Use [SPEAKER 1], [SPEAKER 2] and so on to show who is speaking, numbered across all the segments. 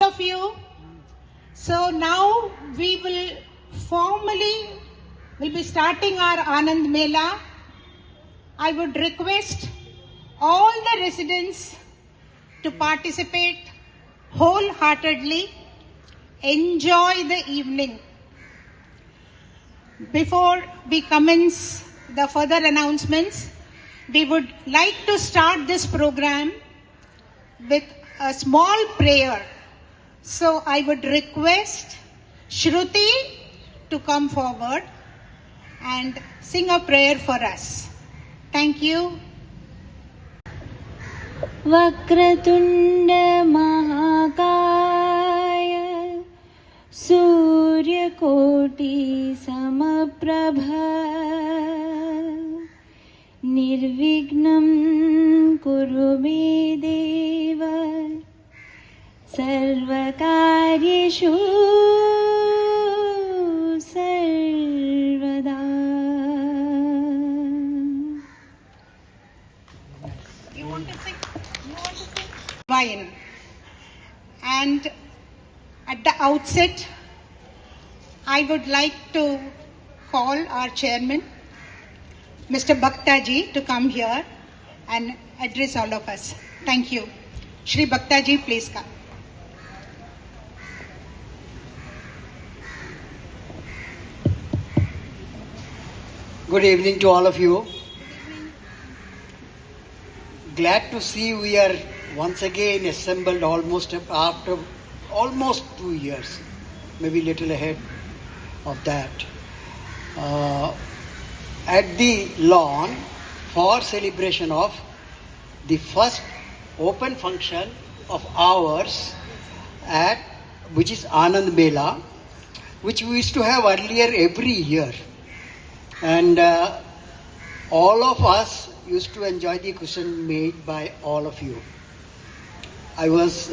[SPEAKER 1] of you. So now we will be starting our Anand Mela. I would request all the residents to participate wholeheartedly. Enjoy the evening. Before we commence the further announcements, we would like to start this program with a small prayer. So I would request Shruti to come forward and sing a prayer for us. Thank you.
[SPEAKER 2] वक्रतुण्ड महाकाय सूर्यकोटि समप्रभ निर्विघ्नं कुरु मे देव सर्वकार्येषु सर्वदा.
[SPEAKER 1] You want to sing? Divine. And at the outset, I would like to call our chairman, Mr. Bhaktaji, to come here and address all of us. Thank you. Shri Bhaktaji, please come.
[SPEAKER 3] Good evening to all of you. Glad to see we are once again assembled after almost 2 years, maybe little ahead of that, at the lawn for celebration of the first open function of ours which is Anand Mela, which we used to have earlier every year. And all of us used to enjoy the cushion made by all of you. I was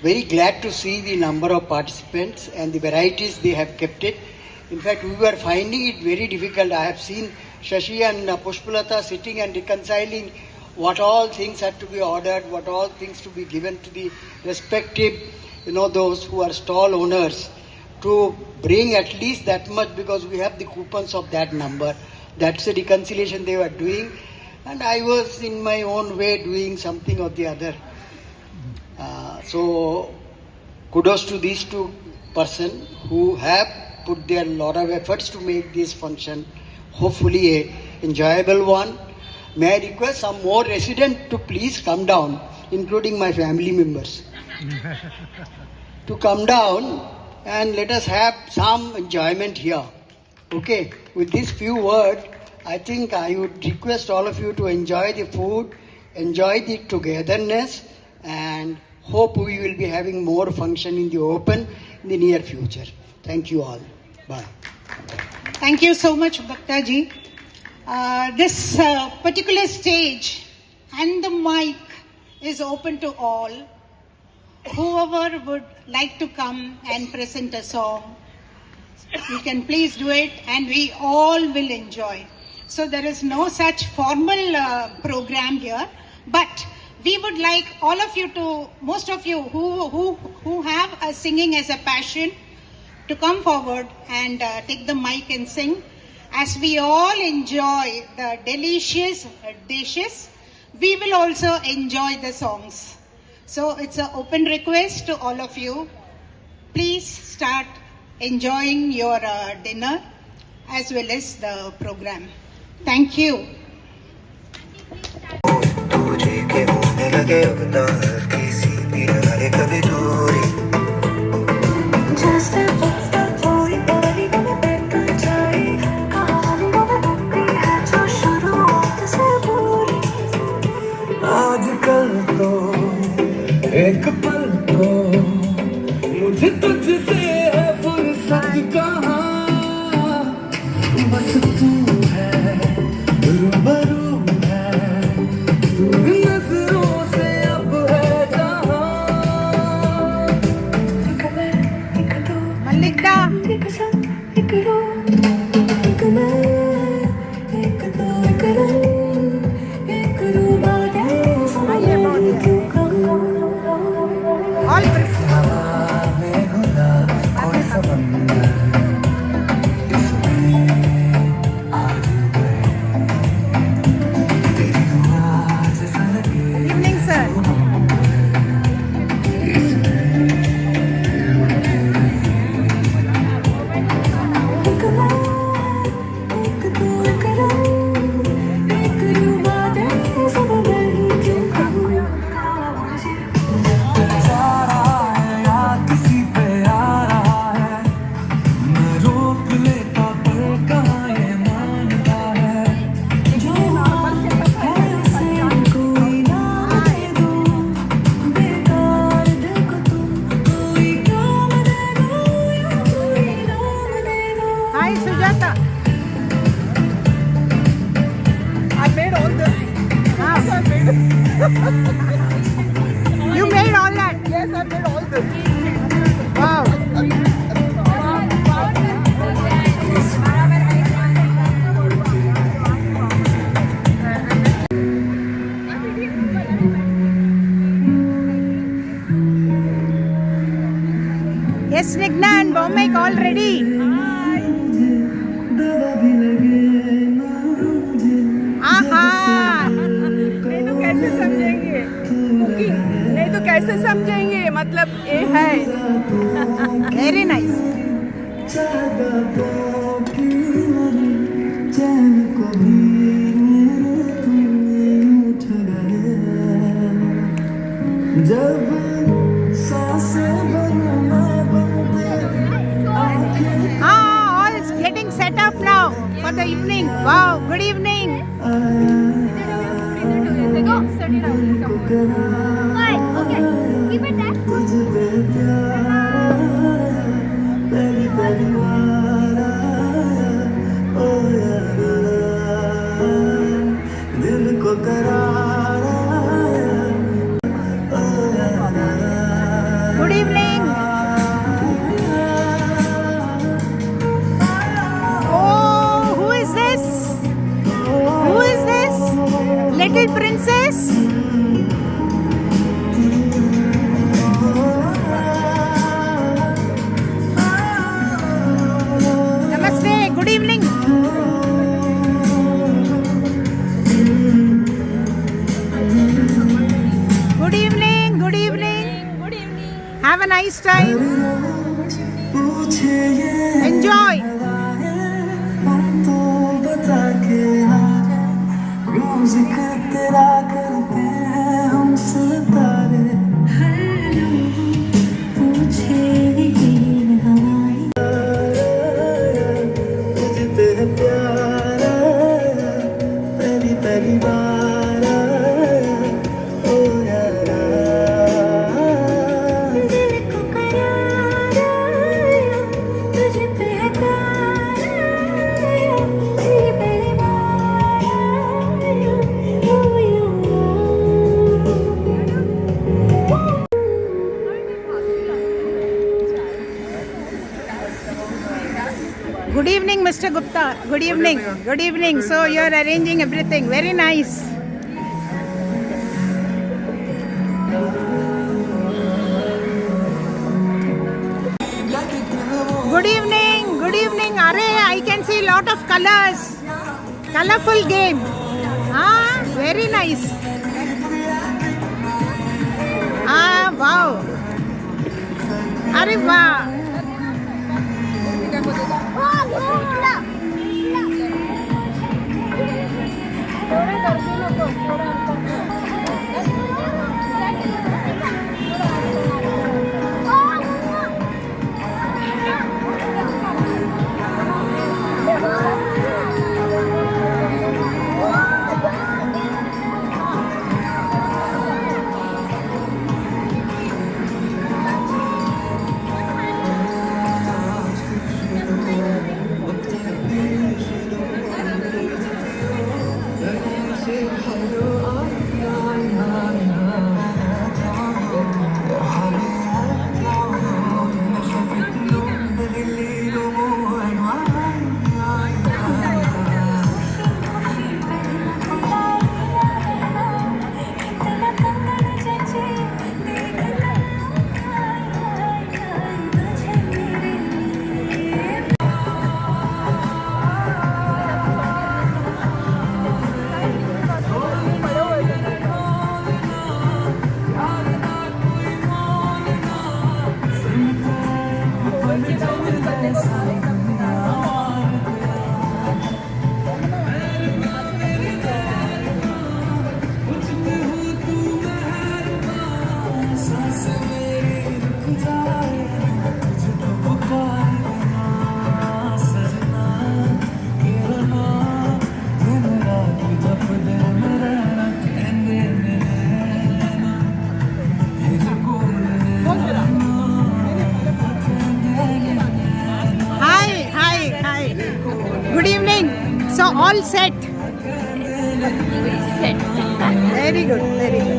[SPEAKER 3] very glad to see the number of participants and the varieties they have kept it. In fact, we were finding it very difficult. I have seen Shashi and Pushpalata sitting and reconciling what all things had to be ordered, what all things to be given to the respective, those who are stall owners, to bring at least that much, because we have the coupons of that number. That's the reconciliation they were doing, and I was in my own way doing something or the other. So kudos to these two persons who have put their lot of efforts to make this function hopefully a enjoyable one. May I request some more residents to please come down, including my family members, to come down and let us have some enjoyment here. Okay, with these few words, I think I would request all of you to enjoy the food, enjoy the togetherness, and hope we will be having more function in the open in the near future. Thank you all. Bye.
[SPEAKER 1] Thank you so much, Bhaktaji. This particular stage and the mic is open to all. Whoever would like to come and present a song, you can please do it, and we all will enjoy. So there is no such formal program here, but we would like all of you to, most of you who have a singing as a passion, to come forward and take the mic and sing. As we all enjoy the delicious dishes, we will also enjoy the songs. So it's an open request to all of you. Please start enjoying your dinner as well as the program. Thank you.
[SPEAKER 4] आजकल तो एक पल को मुझे तुझसे है फुर्सत कहाँ, बस तू है रूबरू है, तू नजरों से अब है जहाँ।
[SPEAKER 1] Malikda. All
[SPEAKER 5] Yes, I did all this.
[SPEAKER 1] Wow. Yes, Snigna and Bhawmik all ready. Aha.
[SPEAKER 5] नहीं तो कैसे समझेंगे कुकिंग, नहीं तो कैसे समझेंगे, मतलब ये है.
[SPEAKER 1] Very nice.
[SPEAKER 4] जब सांसें बनना बनते आंखें
[SPEAKER 1] All getting set up now for the evening. Wow, good evening.
[SPEAKER 4] तुझ पे प्यार आया, पहली पहली बार आया, ओ यारा, दिल को करार आया, ओ यारा.
[SPEAKER 1] Good evening. Oh, who is this? Who is this? Little princess? Namaste. Good evening. Good evening. Good evening.
[SPEAKER 5] Good evening.
[SPEAKER 1] Have a nice time.
[SPEAKER 4] पूछे ये
[SPEAKER 1] Enjoy.
[SPEAKER 4] हम तो बता के हारे, म्यूजिक तेरा करते हैं हम सितारे. पूछे ये हवाएं तुझ पे प्यार आया, पहली पहली बार आया, ओ यारा. दिल को करार आया, तुझ पे प्यार आया, पहली पहली बार आया, ओ यारा.
[SPEAKER 1] Good evening, Mr. Gupta. Good evening. Good evening. So you are arranging everything. Very nice. Good evening. Good evening. Array, I can see lot of colors. Colorful game. Ah, very nice. Ah, wow. Arey, wow. So all set.
[SPEAKER 2] Set.
[SPEAKER 1] Very good, very good.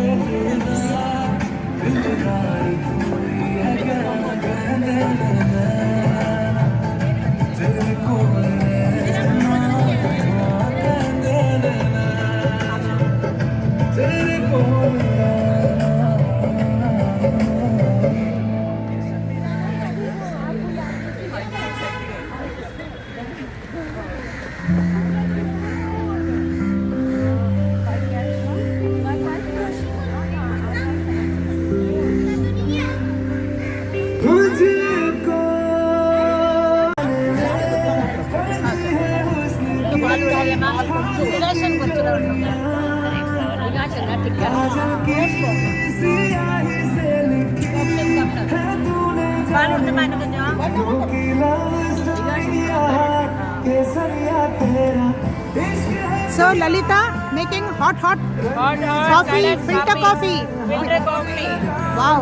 [SPEAKER 1] So Lalita making hot coffee, filter coffee.
[SPEAKER 5] Filter coffee
[SPEAKER 1] Wow.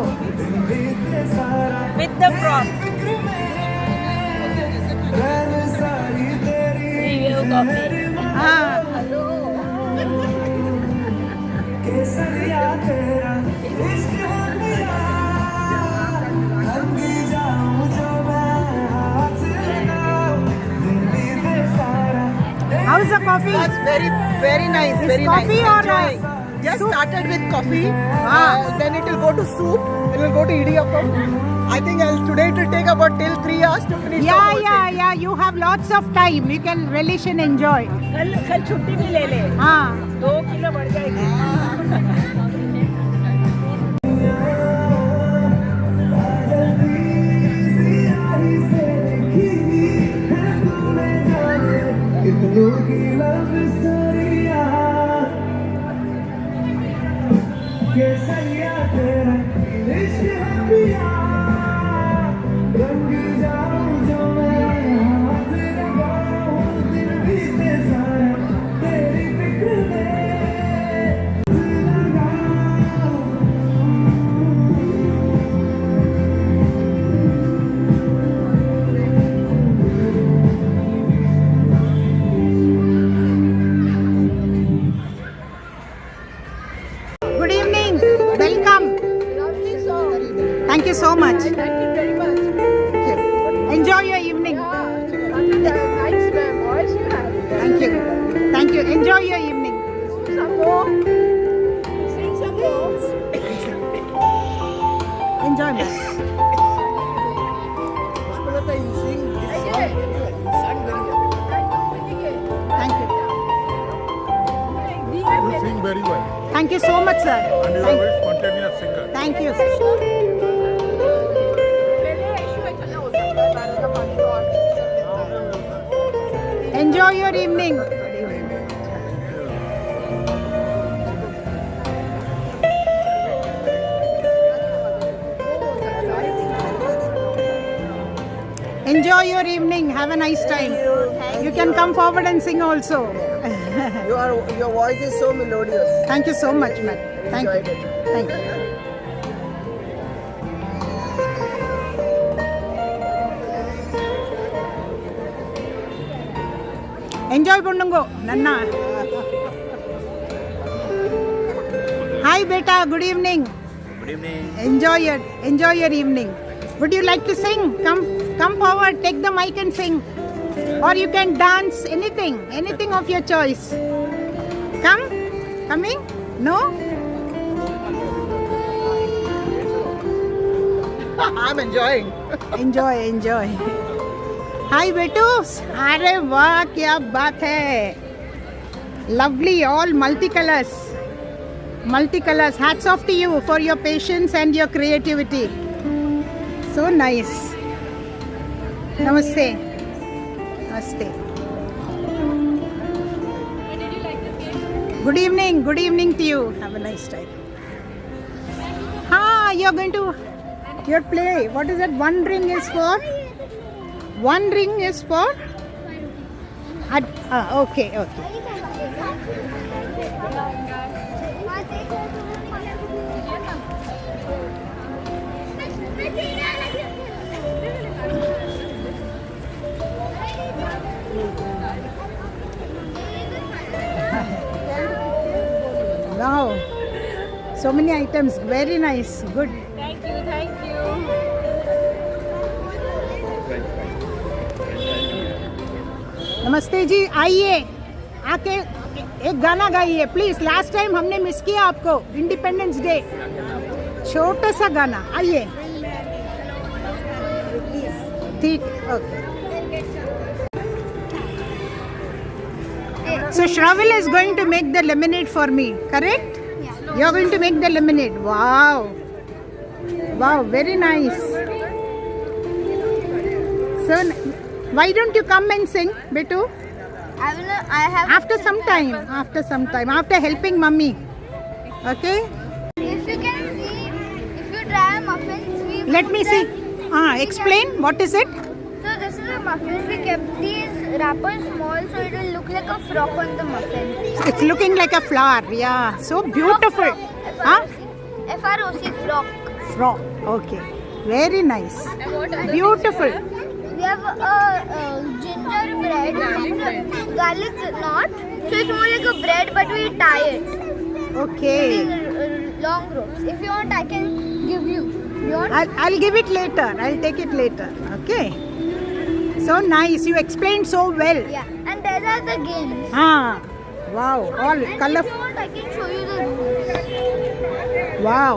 [SPEAKER 5] with the froth. Review coffee.
[SPEAKER 1] Ah. How's the coffee?
[SPEAKER 6] That's very nice,
[SPEAKER 1] Is
[SPEAKER 6] very
[SPEAKER 1] coffee
[SPEAKER 6] nice.
[SPEAKER 1] or
[SPEAKER 6] Enjoying. Just
[SPEAKER 1] soup?
[SPEAKER 6] started with coffee,
[SPEAKER 1] Ah.
[SPEAKER 6] then it will go to soup, it will go to idiyappam. I think today it will take about till 3 hours to finish the whole thing.
[SPEAKER 1] Yeah. You have lots of time. You can relish and enjoy.
[SPEAKER 5] कल छुट्टी भी ले ले,
[SPEAKER 1] Ah.
[SPEAKER 5] 2 kilo बढ़ जाएगी.
[SPEAKER 1] Good evening. Welcome. Thank you so much.
[SPEAKER 5] Thank you very much.
[SPEAKER 1] Thank you. Enjoy your evening.
[SPEAKER 5] Nice voice you have.
[SPEAKER 1] Thank you. Thank you. Enjoy your evening.
[SPEAKER 5] Some more. Sing some more.
[SPEAKER 1] Enjoy, ma'am. Thank you.
[SPEAKER 7] You sing very well,
[SPEAKER 1] Thank you so much, sir.
[SPEAKER 7] and you are a
[SPEAKER 1] Thank,
[SPEAKER 7] very spontaneous singer.
[SPEAKER 1] thank you. Enjoy your evening. Enjoy your evening. Have a nice time. You can come forward and sing also.
[SPEAKER 6] Your voice is so melodious.
[SPEAKER 1] Thank you so much, ma'am. Thank you.
[SPEAKER 6] Enjoyed it.
[SPEAKER 1] Thank you. Enjoy Bundungo, Nanna. Hi beta, good evening.
[SPEAKER 8] Good evening.
[SPEAKER 1] Enjoy your evening. Would you like to sing? Come forward, take the mic and sing. Or you can dance, anything of your choice. Coming? No?
[SPEAKER 6] I'm enjoying.
[SPEAKER 1] Enjoy. Hi बेटूस, अरे वाह क्या बात है. Lovely, all multicolors. Hats off to you for your patience and your creativity. So nice. Namaste. Good evening to you. Have a nice time. You're going to your play. What is it? One ring is for? Okay. Wow. So many items. Very nice. Good.
[SPEAKER 5] Thank you.
[SPEAKER 1] नमस्ते जी, आइए आके एक गाना गाइए please. Last time हमने miss किया आपको. Independence day, छोटा सा गाना. आइए. ठीक, okay. So Shravil is going to make the lemonade for me, correct? Yeah. You're going to make the lemonade. Wow, very nice. So why don't you come and sing, Betu?
[SPEAKER 4] I have.
[SPEAKER 1] After some time, after helping mummy. Okay?
[SPEAKER 4] If you can see, if you try muffins, we
[SPEAKER 1] Let
[SPEAKER 4] put
[SPEAKER 1] me
[SPEAKER 4] them
[SPEAKER 1] see. Explain, what is it?
[SPEAKER 4] So this is a muffin. We kept these wrappers small so it will look like a frock on the muffin.
[SPEAKER 1] It's looking like a flower. Yeah, so beautiful. Huh?
[SPEAKER 4] FROC, frock.
[SPEAKER 1] Frog. Okay. Very nice. Beautiful.
[SPEAKER 4] We have a gingerbread, garlic knot. So it's more like a bread, but we tie it.
[SPEAKER 1] Okay.
[SPEAKER 4] These long ropes. If you want, I can give you. You want?
[SPEAKER 1] I'll give it later. I'll take it later. Okay. So nice. You explained so well.
[SPEAKER 4] Yeah. And there are the games.
[SPEAKER 1] Wow. All
[SPEAKER 4] And if you
[SPEAKER 1] colorful.
[SPEAKER 4] want, I can show you the rules.
[SPEAKER 1] Wow.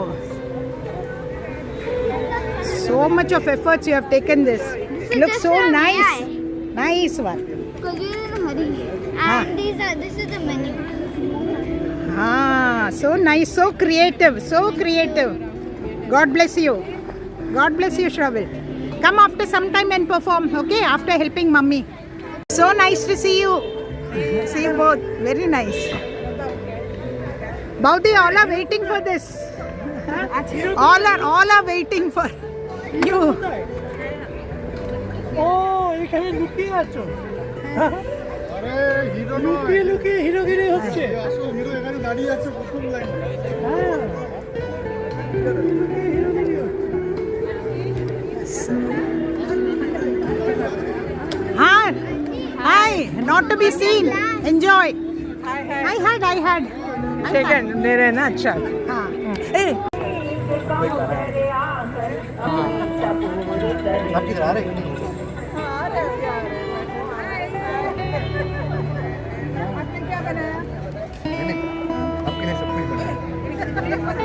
[SPEAKER 1] So much of efforts you have taken this.
[SPEAKER 4] is
[SPEAKER 1] Looks
[SPEAKER 4] just
[SPEAKER 1] so
[SPEAKER 4] a
[SPEAKER 1] nice.
[SPEAKER 4] VI.
[SPEAKER 1] Nice one.
[SPEAKER 4] Because we're in a hurry.
[SPEAKER 1] Ah.
[SPEAKER 4] And this is the menu.
[SPEAKER 1] So nice. So creative. So creative. God bless you. God bless you, Shravan. Come after some time and perform, okay? After helping mummy. So nice to see you. See you both. Very nice. Baudi, all are waiting for this. Huh? All are waiting for you.
[SPEAKER 6] Oh, এখানে লুকিয়ে আছো
[SPEAKER 7] আরে hero নয়
[SPEAKER 6] লুকিয়ে লুকিয়ে হিরোগিরি হচ্ছে
[SPEAKER 7] আসো hero এখানে দাঁড়িয়ে আছে প্রথম লাইনে
[SPEAKER 1] Hi, not to be seen. Enjoy. I had.
[SPEAKER 6] Second মেরে না আচ্ছা
[SPEAKER 1] हाँ.
[SPEAKER 6] এই
[SPEAKER 3] आप किधर आ रहे हैं? नहीं, नहीं, आपके लिए सब कुछ बनाया।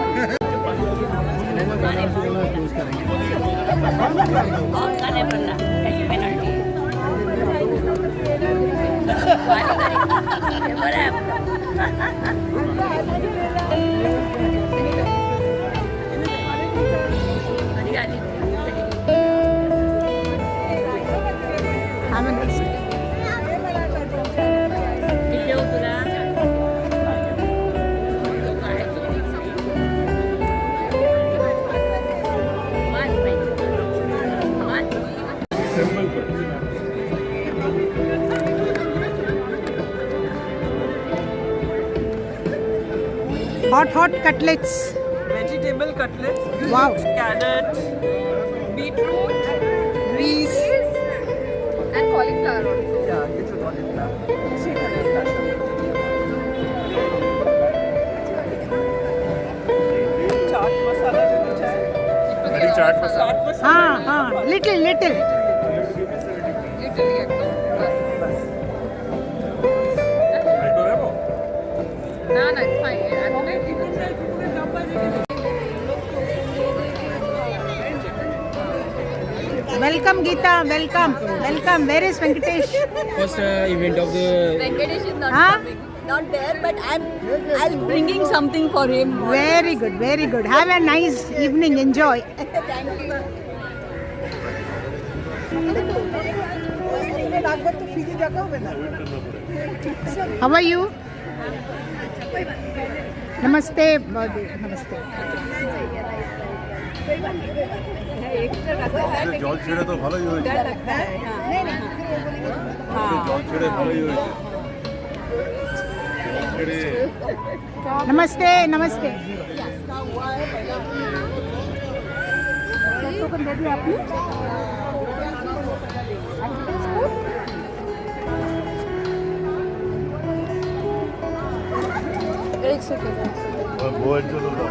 [SPEAKER 1] Have a nice day. Hot cutlets.
[SPEAKER 6] Vegetable cutlets
[SPEAKER 1] Wow.
[SPEAKER 6] Carrot beetroot গ্রিস
[SPEAKER 5] And cauliflower also.
[SPEAKER 6] Chaat masala যদি চাই
[SPEAKER 7] हरी चाट मसाला
[SPEAKER 1] हाँ. Little.
[SPEAKER 5] Literally ekdom. Bas.
[SPEAKER 7] Adorable.
[SPEAKER 5] No, it's fine. I don't know.
[SPEAKER 1] Welcome, Geeta. Welcome. Where is Venkatesh?
[SPEAKER 8] First event of the
[SPEAKER 5] Venkatesh is
[SPEAKER 1] Huh?
[SPEAKER 5] not there, but I'll bringing something for him.
[SPEAKER 1] Very good. Have a nice evening. Enjoy.
[SPEAKER 5] Thank you.
[SPEAKER 6] একবার তো ফিরে দেখা হবে না
[SPEAKER 1] How are you? Namaste, Baudi. Namaste.
[SPEAKER 7] জল ছেড়ে তো ভালোই হয়েছে জল ছেড়ে ভালোই হয়েছে
[SPEAKER 1] Namaste.
[SPEAKER 5] एक सेकंड
[SPEAKER 7] বউয়ের জন্য দাও।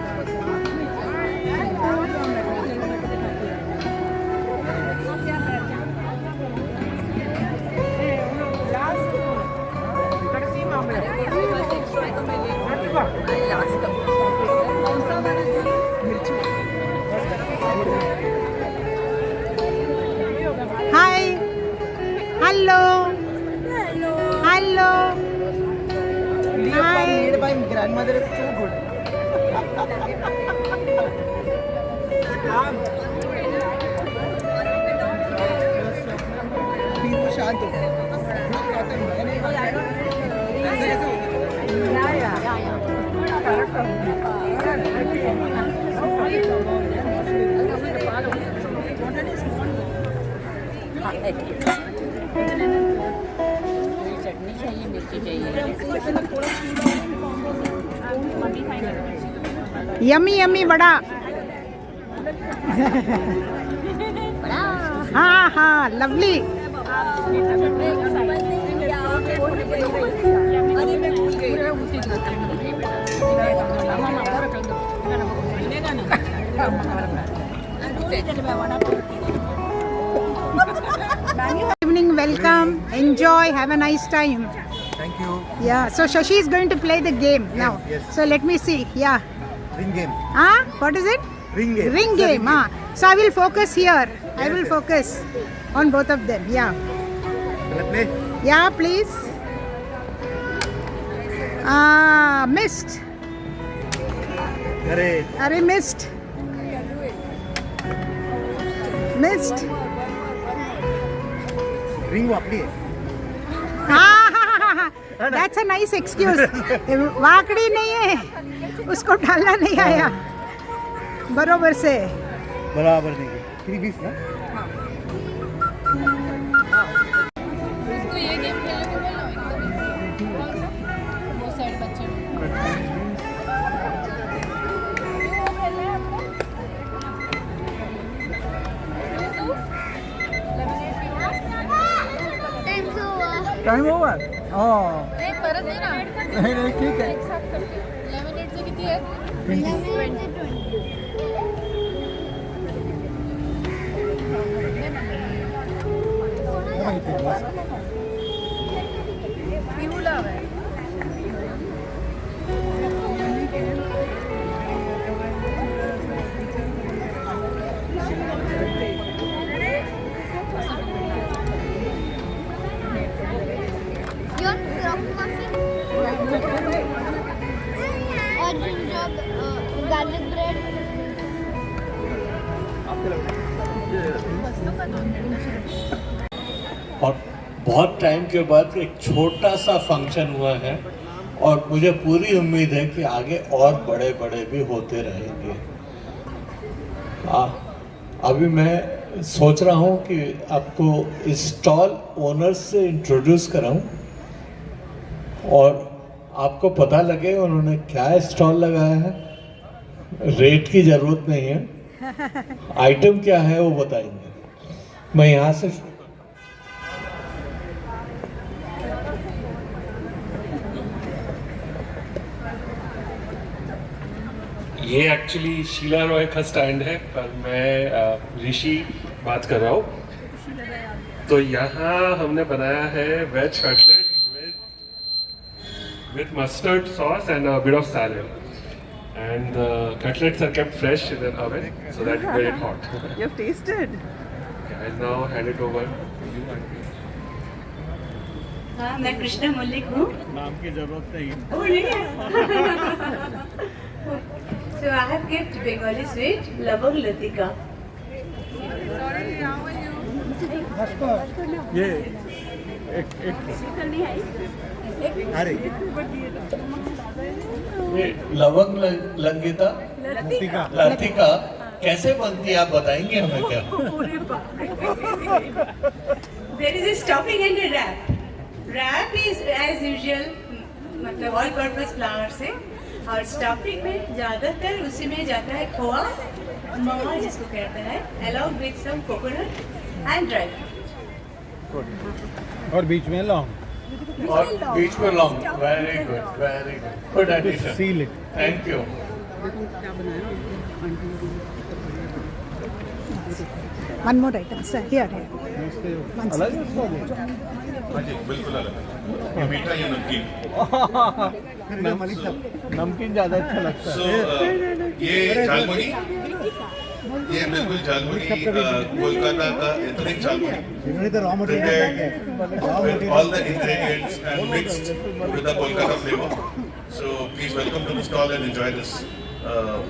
[SPEAKER 1] Hi. Hello. Hi.
[SPEAKER 6] made by grandmother is so good please वो शांत हो
[SPEAKER 2] चटनी चाहिए, मिर्ची चाहिए।
[SPEAKER 1] Yummy yummy vada. हाँ हाँ, lovely. Evening, welcome, enjoy, have a nice time.
[SPEAKER 6] Thank you.
[SPEAKER 1] Yeah, so Shashi is going to play the game now.
[SPEAKER 6] Yes.
[SPEAKER 1] So let me see. Yeah.
[SPEAKER 6] Ring game.
[SPEAKER 1] What is it?
[SPEAKER 6] Ring game.
[SPEAKER 1] Ring
[SPEAKER 6] It's a
[SPEAKER 1] game. So I will focus here. I will
[SPEAKER 6] yes.
[SPEAKER 1] focus on both of them. Yeah.
[SPEAKER 6] Can I play?
[SPEAKER 1] Yeah, please. Missed.
[SPEAKER 6] Arey.
[SPEAKER 1] Missed. Missed.
[SPEAKER 6] Ring वापड़ी है.
[SPEAKER 1] That's a nice excuse. वाकड़ी नहीं है, उसको डालना नहीं आया बरोबर से.
[SPEAKER 6] बराबर नहीं. 3-20 ना?
[SPEAKER 2] उसको ये गेम खेलने को बोलो, वो साइड बच्चे लोग।
[SPEAKER 6] Time over. Oh.
[SPEAKER 2] नहीं परत नहीं ना,
[SPEAKER 6] नहीं ठीक है.
[SPEAKER 2] एक साथ करके 11 से कितनी है?
[SPEAKER 6] 20.
[SPEAKER 4] Your frog muffin or ginger garlic bread.
[SPEAKER 9] और बहुत टाइम के बाद एक छोटा सा फंक्शन हुआ है और मुझे पूरी उम्मीद है कि आगे और बड़े बड़े भी होते रहेंगे। अभी मैं सोच रहा हूँ कि आपको इस स्टॉल ओनर्स से इंट्रोड्यूस कराऊं और आपको पता लगे उन्होंने क्या स्टॉल लगाया है। रेट की ज़रूरत नहीं है, आइटम क्या है वो बताएंगे। मैं यहाँ से
[SPEAKER 10] ये एक्चुअली शीला रॉय का स्टैंड है, पर मैं ऋषि बात कर रहा हूँ। तो यहाँ हमने बनाया है veg cutlet with mustard sauce and a bit of salad. And the cutlets are kept fresh in the oven so that you get it hot.
[SPEAKER 5] You've tasted?
[SPEAKER 10] Okay, I'll now hand it over to you.
[SPEAKER 2] हाँ, मैं कृष्णा मल्लिक हूँ।
[SPEAKER 7] नाम की जरूरत नहीं.
[SPEAKER 2] Oh, really? So I have kept Bengali sweet, Lavang Latika.
[SPEAKER 6] ये अरे
[SPEAKER 9] लवंग लंगिता लतिका कैसे बनती है आप बताएंगे हमें क्या?
[SPEAKER 2] There is a stuffing and a wrap. Wrap is as usual, मतलब all purpose flour से, और स्टफिंग में ज़्यादातर उसी में जाता है खोआ, मावा जिसको कहते हैं, along with some coconut and dry fruit.
[SPEAKER 6] और बीच में लौंग.
[SPEAKER 9] और बीच में लौंग. Very good good addition.
[SPEAKER 6] Seal it.
[SPEAKER 9] Thank you.
[SPEAKER 1] One more item, sir. Here. One
[SPEAKER 6] अलग
[SPEAKER 1] second.
[SPEAKER 6] है उसका भी.
[SPEAKER 7] हाँ जी, बिल्कुल अलग. ये मीठा या नमकीन.
[SPEAKER 6] नमकीन ज़्यादा अच्छा लगता है.
[SPEAKER 7] ये झालमुड़ी. ये बिल्कुल झालमुड़ी कोलकाता का एथनिक झालमुड़ी.
[SPEAKER 6] इन्होंने तो raw
[SPEAKER 7] Prepared with all the ingredients and mixed with the Kolkata flavor. So please welcome to the stall and enjoy this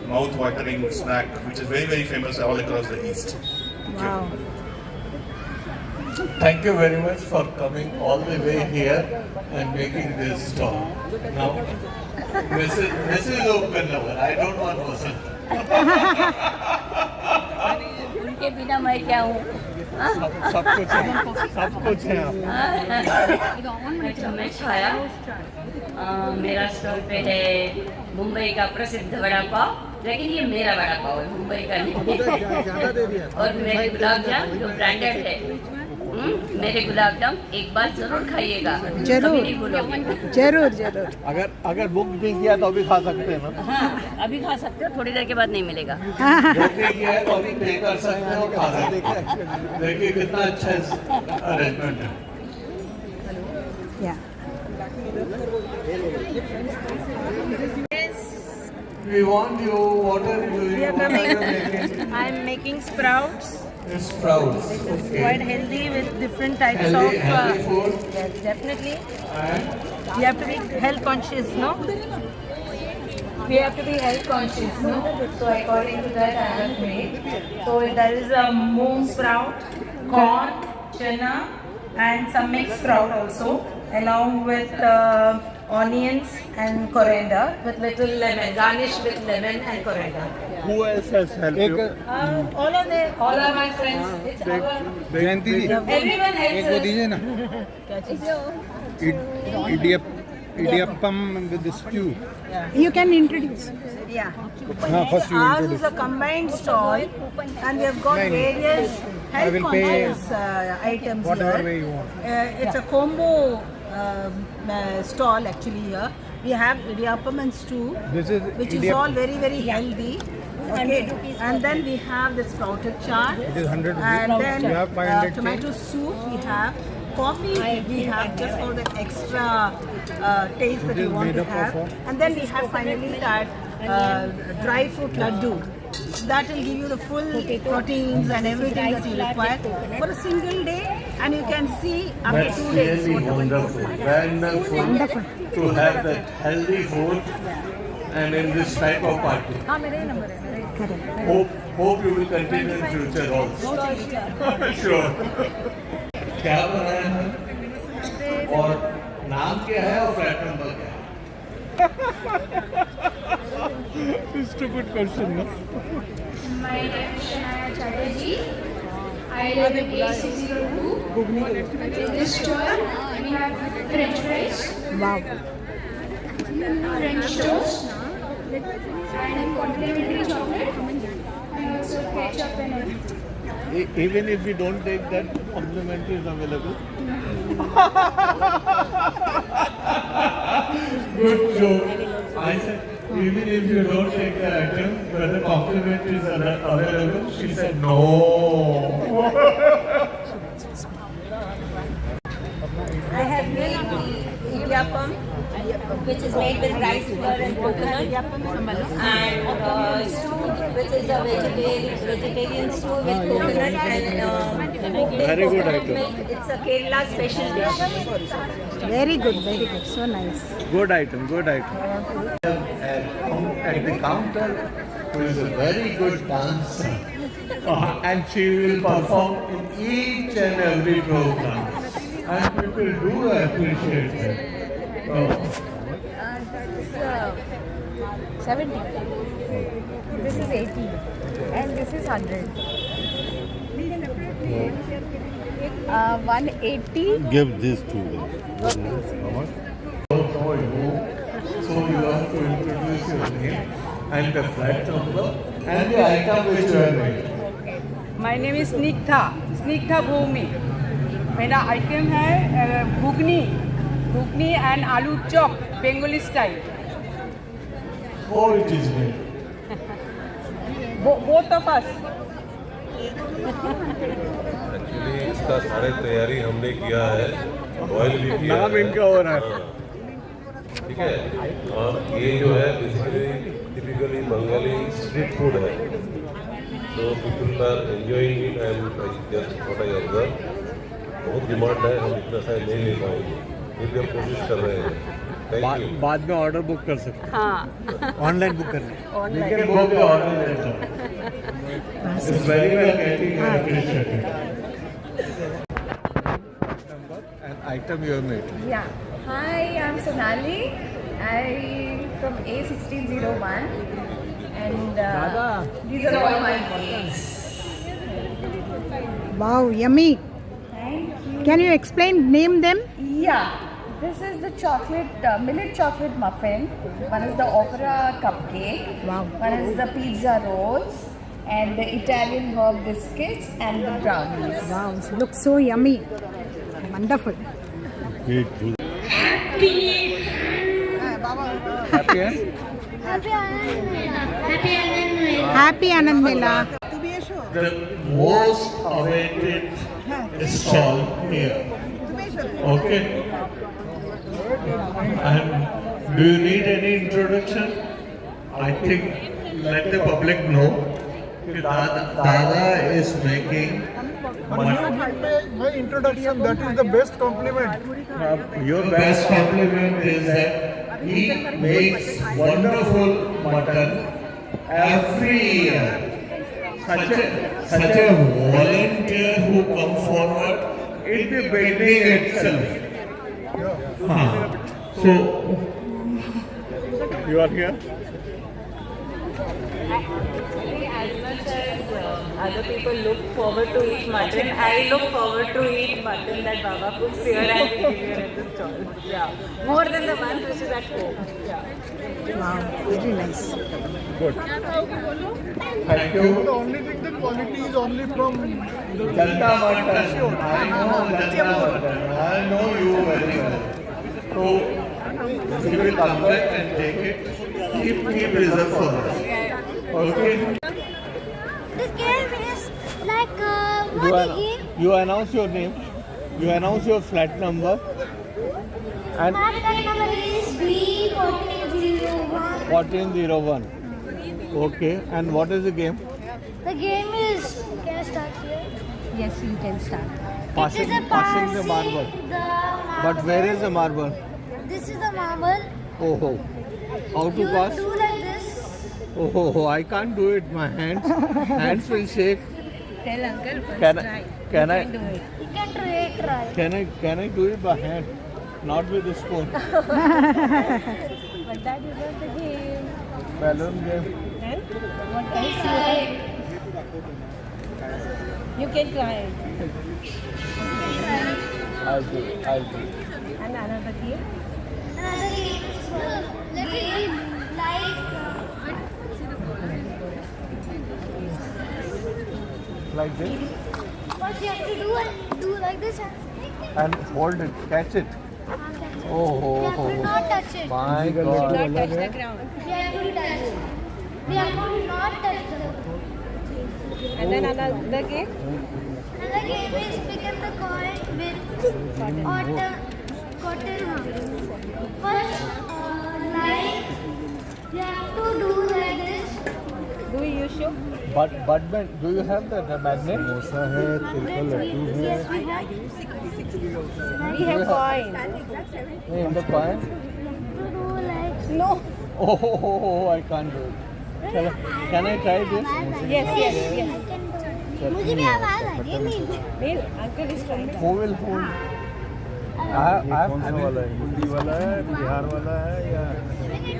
[SPEAKER 7] mouth-watering snack, which is very famous all across the East.
[SPEAKER 1] Wow.
[SPEAKER 9] Thank you very much for coming all the way here and making this stall. Now, this is open lover. I don't want Vasant.
[SPEAKER 2] उनके बिना मैं क्या हूँ?
[SPEAKER 9] सब कुछ है, सब कुछ है
[SPEAKER 11] अच्छा, मैं छाया। मेरा स्टॉल पे है मुंबई का प्रसिद्ध वड़ा पाव, लेकिन ये मेरा वड़ा पाव है, मुंबई का नहीं। और मेरे गुलाब जाम जो ब्रांडेड है। मेरे गुलाब जाम एक बार जरूर खाइएगा, कभी नहीं भूलोगे।
[SPEAKER 1] जरूर जरूर।
[SPEAKER 9] अगर बुक नहीं किया तो अभी खा सकते हैं ना?
[SPEAKER 11] हाँ, अभी खा सकते हो, थोड़ी देर के बाद नहीं मिलेगा।
[SPEAKER 9] बुक नहीं किया है तो अभी पे कर सकते हैं और खा सकते हैं। देखिए कितना अच्छा अरेंजमेंट है। We want you, what are you doing?
[SPEAKER 2] We are coming. I am making sprouts.
[SPEAKER 9] Sprouts. Okay.
[SPEAKER 2] Quite healthy with different types
[SPEAKER 9] Healthy,
[SPEAKER 2] of.
[SPEAKER 9] healthy food.
[SPEAKER 2] Yes, definitely.
[SPEAKER 9] And
[SPEAKER 2] We have to be health conscious, no? We have to be health conscious, no? So according to that, I have made. So there is a moong sprout, corn, chana, and some mixed sprout also, along with onions and coriander with little lemon, garnished with lemon and coriander.
[SPEAKER 9] who else has helped you?
[SPEAKER 2] All of them, all are my friends. It's our.
[SPEAKER 6] Jayanti ji
[SPEAKER 2] Everyone helps
[SPEAKER 6] एक वो
[SPEAKER 2] us.
[SPEAKER 6] दीजिए ना idiyappam with stew
[SPEAKER 1] You can introduce.
[SPEAKER 2] Yeah.
[SPEAKER 6] हाँ first you
[SPEAKER 2] Ours is a combined stall, and we have got various health
[SPEAKER 6] will pay
[SPEAKER 2] conscious items
[SPEAKER 6] whatever
[SPEAKER 2] here.
[SPEAKER 6] way you want.
[SPEAKER 2] It's a combo stall actually here. We have idiyappam and stew,
[SPEAKER 6] This is
[SPEAKER 2] which is all very very healthy. Okay, and then we have the sprouted chaat,
[SPEAKER 6] It is 100 rupees.
[SPEAKER 2] and then
[SPEAKER 6] We have 500
[SPEAKER 2] tomato soup. We have coffee. We have just for the extra taste that
[SPEAKER 6] It
[SPEAKER 2] you
[SPEAKER 6] is
[SPEAKER 2] want
[SPEAKER 6] made
[SPEAKER 2] to
[SPEAKER 6] up
[SPEAKER 2] have,
[SPEAKER 6] of
[SPEAKER 2] and then we have finally that dry fruit laddu. That will give you the full proteins and everything that you require for a single day, and you can see after
[SPEAKER 9] That's
[SPEAKER 2] 2 days
[SPEAKER 9] really
[SPEAKER 2] what
[SPEAKER 9] wonderful. Wonderful to have that healthy food and in this type of party. Hope you will continue in future also. Sure. क्या बनाया है और नाम क्या है और flat number क्या है?
[SPEAKER 6] Stupid question, no?
[SPEAKER 4] My name is Shania Chatterjee. I live in A602. In this store, we have French fries.
[SPEAKER 1] Wow.
[SPEAKER 4] French toast. And complimentary chocolate. And also ketchup and everything.
[SPEAKER 9] Even if we don't take that, complimentary is available. Good joke. I said, even if you don't take the item, whether complimentary is available, she said no.
[SPEAKER 2] I have made idiyappam, which is made with rice flour and coconut, and stew, which is a vegetarian stew with coconut and
[SPEAKER 9] Very good
[SPEAKER 2] coconut
[SPEAKER 9] item.
[SPEAKER 2] milk. It's a Kerala special dish.
[SPEAKER 1] Very good, very good. So nice.
[SPEAKER 6] Good item, good item.
[SPEAKER 9] At the counter, who is a very good dancer, and she will perform in each and every program, and people do appreciate her. Oh.
[SPEAKER 5] 70. This is 80. And this is 100. 180.
[SPEAKER 6] Give this to them. How much?
[SPEAKER 9] So you have to introduce your name and the flat number and the item which you have made.
[SPEAKER 5] My name is Sneektha Bhumi. मेरा item है ghugni and आलू chop Bengali style.
[SPEAKER 9] Oh, it is made.
[SPEAKER 5] Both of us.
[SPEAKER 12] Actually इसका सारे तैयारी हमने किया है, boil भी किया
[SPEAKER 6] नाम
[SPEAKER 12] है।
[SPEAKER 6] इनका हो रहा है।
[SPEAKER 12] हाँ, ठीक है। और ये जो है basically typically Bengali street food है, तो people are enjoying it and just what I observe, बहुत डिमांड है, हम इतना शायद नहीं ले पाएंगे, फिर भी हम कोशिश कर रहे हैं। Thank you.
[SPEAKER 6] बाद में ऑर्डर बुक कर सकते
[SPEAKER 5] हाँ.
[SPEAKER 6] ऑनलाइन बुक करना
[SPEAKER 9] You can book the order later. It's very well getting appreciated.
[SPEAKER 6] and item you have made.
[SPEAKER 5] Yeah. Hi, I'm Sonali. I'm from A1601. And these are all my cakes.
[SPEAKER 1] Wow, yummy.
[SPEAKER 13] Thank you.
[SPEAKER 1] Can you explain, name them?
[SPEAKER 13] Yeah, this is the chocolate, millet chocolate muffin. One is the opera cupcake.
[SPEAKER 1] Wow.
[SPEAKER 13] One is the pizza rolls. And the Italian herb biscuits and the brownies.
[SPEAKER 1] Wow, it looks so yummy. Wonderful.
[SPEAKER 4] Happy.
[SPEAKER 9] Happy
[SPEAKER 1] Happy Anand Mela.
[SPEAKER 9] The most awaited stall here. Okay. And do you need any introduction? I think let the public know that Dada is making.
[SPEAKER 6] My introduction, that is the best compliment.
[SPEAKER 9] Your best compliment is that he makes wonderful mutton every year. Such a volunteer who come forward in the building itself. So you are here.
[SPEAKER 14] As much as other people look forward to eat mutton, I look forward to eat mutton that Baba cooks here and we give here at the stall. Yeah, more than the one which is at home. Yeah.
[SPEAKER 1] Wow, very nice.
[SPEAKER 9] Good. Thank you.
[SPEAKER 6] The only thing, the quality is only from
[SPEAKER 9] Janta Mutton. I know Janta Mutton. I know you very well. So you will come back and take it. Keep reserved for us. Okay.
[SPEAKER 4] The game is like what the game?
[SPEAKER 9] You announce your name. You announce your flat number. And
[SPEAKER 4] My flight number is B1401.
[SPEAKER 9] 1401. Okay. And what is the game?
[SPEAKER 4] The game is. Can I start here?
[SPEAKER 1] Yes, you can start.
[SPEAKER 9] Passing the marble. But where is the marble?
[SPEAKER 4] This is the marble.
[SPEAKER 9] Oh. How to
[SPEAKER 4] You
[SPEAKER 9] pass?
[SPEAKER 4] do like this.
[SPEAKER 9] Oh, I can't do it. My hands will shake.
[SPEAKER 1] Tell uncle first
[SPEAKER 9] Can I
[SPEAKER 4] You can try.
[SPEAKER 9] can I do it by hand, not with the spoon?
[SPEAKER 1] But that is not the game.
[SPEAKER 9] Balloon game.
[SPEAKER 1] And what else you can try.
[SPEAKER 9] I'll do.
[SPEAKER 1] And another game.
[SPEAKER 4] Another game is game like
[SPEAKER 9] Like this.
[SPEAKER 4] what you have to do like this
[SPEAKER 9] And hold it, catch it. Oh,
[SPEAKER 4] we have to not touch it.
[SPEAKER 9] my
[SPEAKER 1] Do
[SPEAKER 9] God.
[SPEAKER 1] not touch the ground.
[SPEAKER 4] We have to touch it. We have to not touch the.
[SPEAKER 1] And then another game.
[SPEAKER 4] Another game is pick up the coin with cotton. First, like you have to do like this.
[SPEAKER 1] Do you show?
[SPEAKER 9] But do you have the magnet? Samosa hai, tilka laddu
[SPEAKER 4] Yes, we have.
[SPEAKER 1] We have coin.
[SPEAKER 9] In the coin?
[SPEAKER 4] To do like
[SPEAKER 1] No.
[SPEAKER 9] Oh, I can't do it. Can I try this?
[SPEAKER 1] Yes.
[SPEAKER 4] मुझे भी आवाज आ रही है
[SPEAKER 1] Neil, uncle is trying.
[SPEAKER 9] Who will hold? कौन सा वाला है? हिंदी वाला है, बिहार वाला है या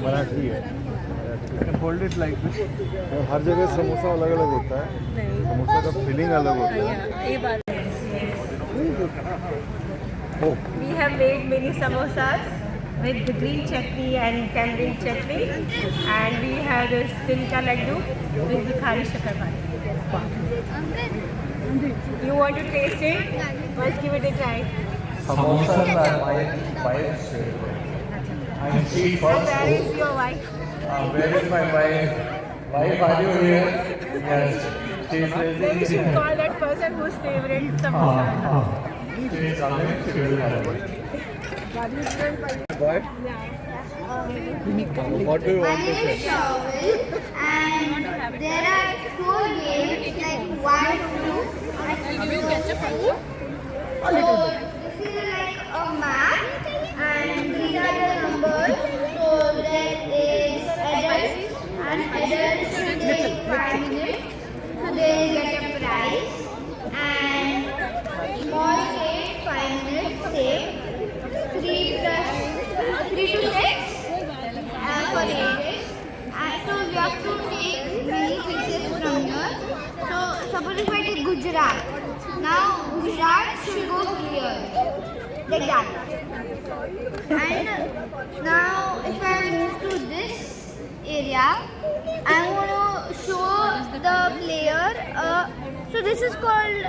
[SPEAKER 9] मराठी है? Hold it like this.
[SPEAKER 6] हर जगह समोसा अलग अलग होता है. समोसा का फीलिंग अलग होता है.
[SPEAKER 1] ये बात है. We have made mini samosas with the green chutney and tamarind chutney, and we have this tilka laddu with the khari shakarpati. You want to taste it? Let's give it a try.
[SPEAKER 9] Samosa are my wife's favorite. And she first.
[SPEAKER 1] Where is your wife?
[SPEAKER 9] Where is my wife? Wife, are you here? Yes. She is
[SPEAKER 1] Maybe you
[SPEAKER 9] raising
[SPEAKER 1] should call that person whose favorite samosa.
[SPEAKER 9] She is coming. She will have it. What? What do you want to say?
[SPEAKER 4] and there are 4 games like 1, 2, and 3. So this is like a map and these are the numbers. So there is adults and adults should take 5 minutes. So they get a prize and small kid 5 minutes same. 3 to 6 for ages. So you have to take many pieces from here. So suppose if I take Gujarat, Now Gujarat should go clear. Like that. And now if I move to this area, I'm going to show the player. So this is called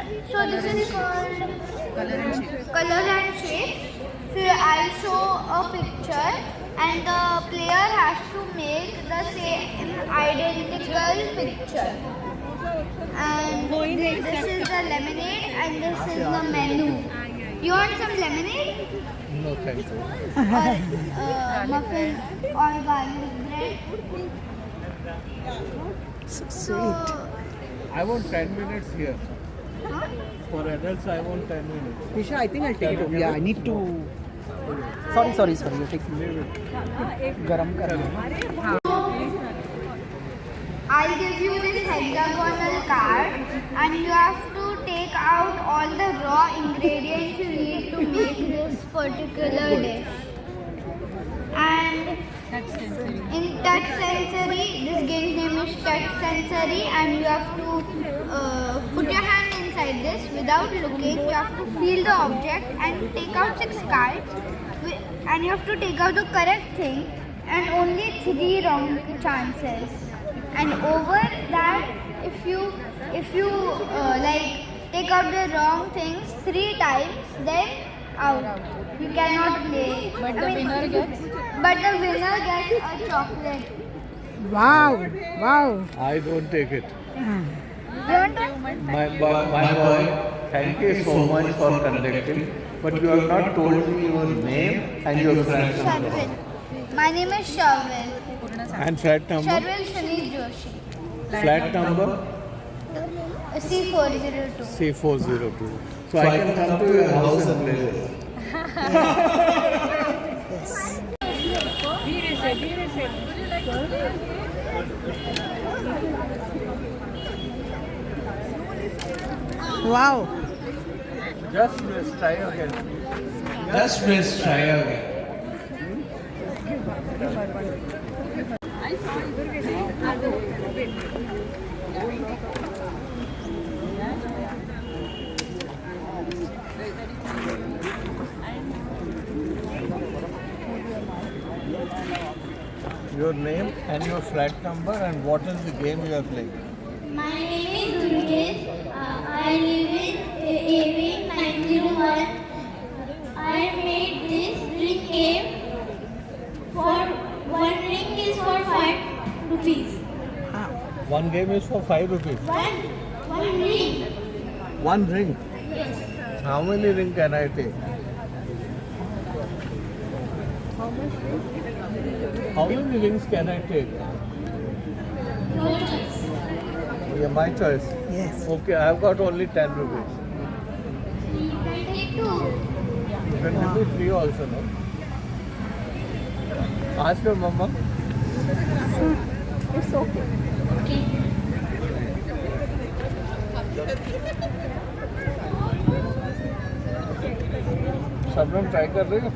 [SPEAKER 4] color and shape. So I'll show a picture and the player has to make the same identical picture. And this is the lemonade and this is the menu. You want some lemonade?
[SPEAKER 9] No, thank you.
[SPEAKER 4] Or muffin or garlic bread?
[SPEAKER 9] So I want 10 minutes here.
[SPEAKER 4] Huh?
[SPEAKER 9] For adults, I want 10 minutes.
[SPEAKER 6] Isha, I think I'll take it over. Yeah, I need to. Sorry. You take garam karna.
[SPEAKER 4] I'll give you this hexagonal card and you have to take out all the raw ingredients you need to make this particular dish. And in Touch Sensory, this game's name is Touch Sensory and you have to put your hand inside this without looking. You have to feel the object and take out 6 cards and you have to take out the correct thing and only 3 wrong chances. And over that, if you like take out the wrong things 3 times, then out. You cannot play. But the winner gets a chocolate.
[SPEAKER 6] Wow.
[SPEAKER 9] I don't take it.
[SPEAKER 4] You want to?
[SPEAKER 9] My boy, thank you so much for conducting, but you have not told me your name and your friend's number.
[SPEAKER 4] Sharvil. My name is Sharvil.
[SPEAKER 9] And flat number?
[SPEAKER 4] Sharvil Sunil Joshi.
[SPEAKER 9] Flat number?
[SPEAKER 4] C402.
[SPEAKER 9] C402. So I can come to your house and play this.
[SPEAKER 6] Wow.
[SPEAKER 9] Just miss, try again. Your name and your flat number and what is the game you are playing?
[SPEAKER 4] My name is Durgesh. I live in AV 901. I made this ring game. For 1 ring is for 5 rupees.
[SPEAKER 9] One game is for 5 rupees.
[SPEAKER 4] One ring.
[SPEAKER 9] One ring?
[SPEAKER 4] Yes.
[SPEAKER 9] How many rings can I take? How many rings can I take?
[SPEAKER 4] Your choice.
[SPEAKER 9] Yeah, my choice.
[SPEAKER 6] Yes.
[SPEAKER 9] Okay, I've got only 10 rupees.
[SPEAKER 4] You can take 2.
[SPEAKER 9] You can give me 3 also, no? Ask your mama.
[SPEAKER 6] It's okay.
[SPEAKER 4] Okay.
[SPEAKER 9] Shabnam try कर रहे हो?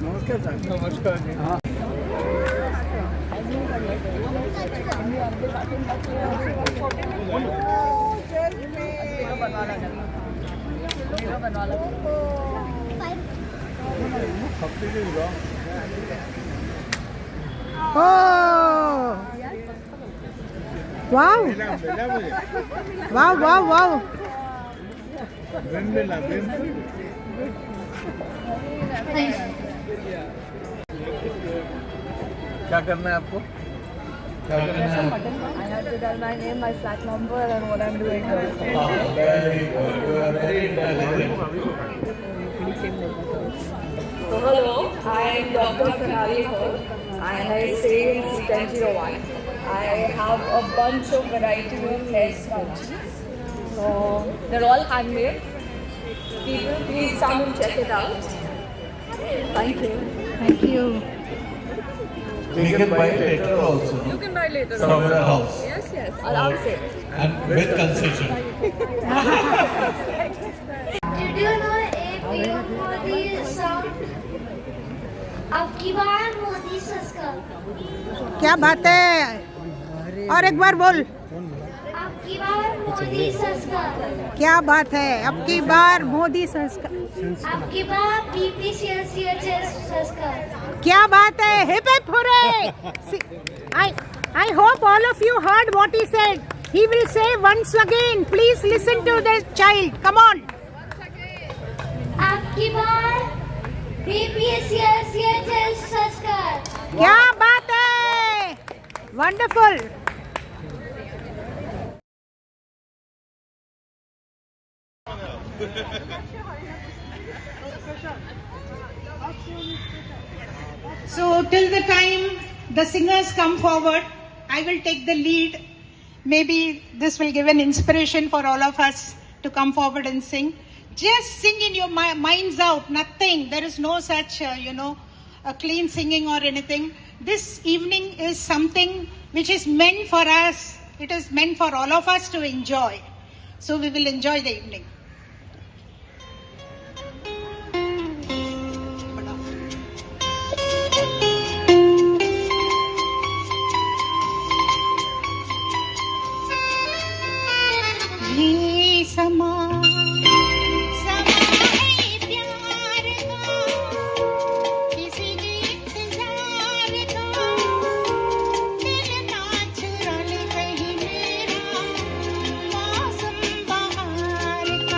[SPEAKER 9] नमस्कार जी।
[SPEAKER 6] Oh! Wow! Wow!
[SPEAKER 9] क्या करना है आपको? क्या करना है?
[SPEAKER 14] I have to tell my name, my flat number, and what I'm doing.
[SPEAKER 9] Very good. You are very intelligent.
[SPEAKER 14] So hello, I'm Dr. Sonali Kaur, and I stay in C1001. I have a bunch of variety of hair scrunchies. So they're all handmade. People, please come and check it out. Thank you.
[SPEAKER 6] Thank you.
[SPEAKER 9] We can buy later also.
[SPEAKER 14] You can buy later.
[SPEAKER 9] From your house.
[SPEAKER 14] Yes. I'll say.
[SPEAKER 9] And with concession.
[SPEAKER 4] Did you know APM Modi sound? अब की बार मोदी सरकार।
[SPEAKER 6] क्या बात है? और एक बार बोल।
[SPEAKER 4] अब की बार मोदी संस्कार,
[SPEAKER 1] क्या बात है, अब की बार मोदी संस्कार,
[SPEAKER 4] अब की बार BPCLCHS संस्कार।
[SPEAKER 1] क्या बात है, hip hip hurray. I hope all of you heard what he said. He will say once again. Please listen to the child. Come on.
[SPEAKER 4] अब की बार BPCLCHS संस्कार।
[SPEAKER 1] क्या बात है, wonderful. So till the time the singers come forward, I will take the lead. Maybe this will give an inspiration for all of us to come forward and sing. Just sing in your minds out, nothing. There is no such, a clean singing or anything. This evening is something which is meant for us. It is meant for all of us to enjoy. So we will enjoy the evening. ये समा है प्यार का, किसी के इंतजार का, दिल ना चुरा ले कहीं मेरा, मौसम बहार का।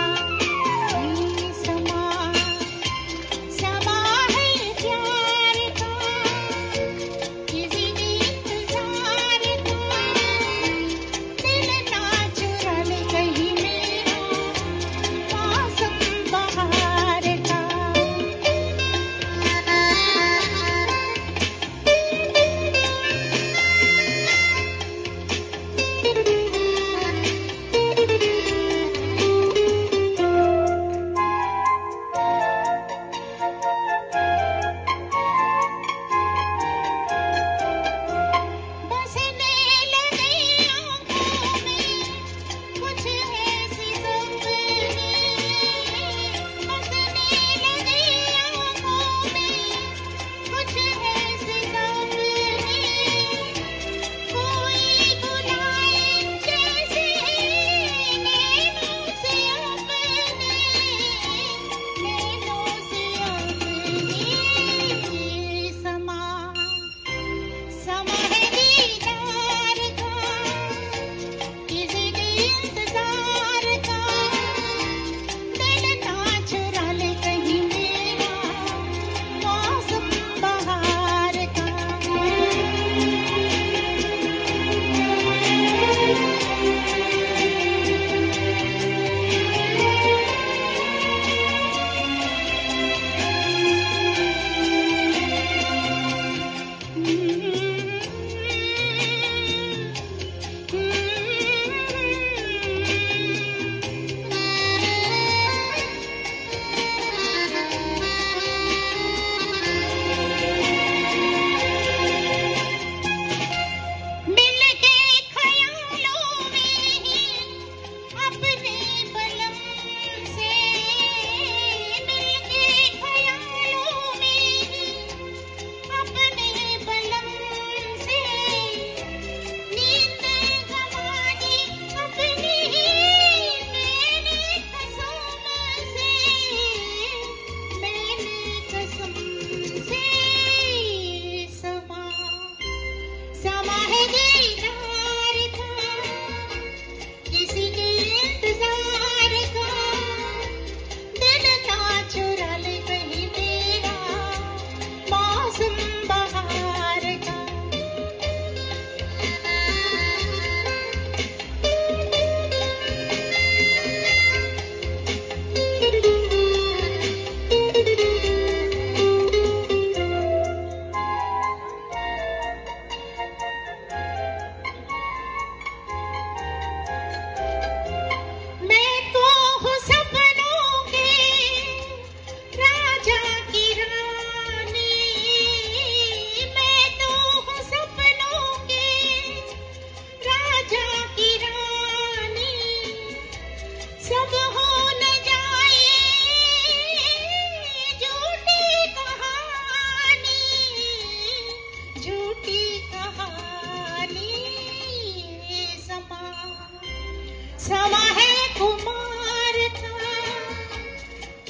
[SPEAKER 1] समा है कुमार का,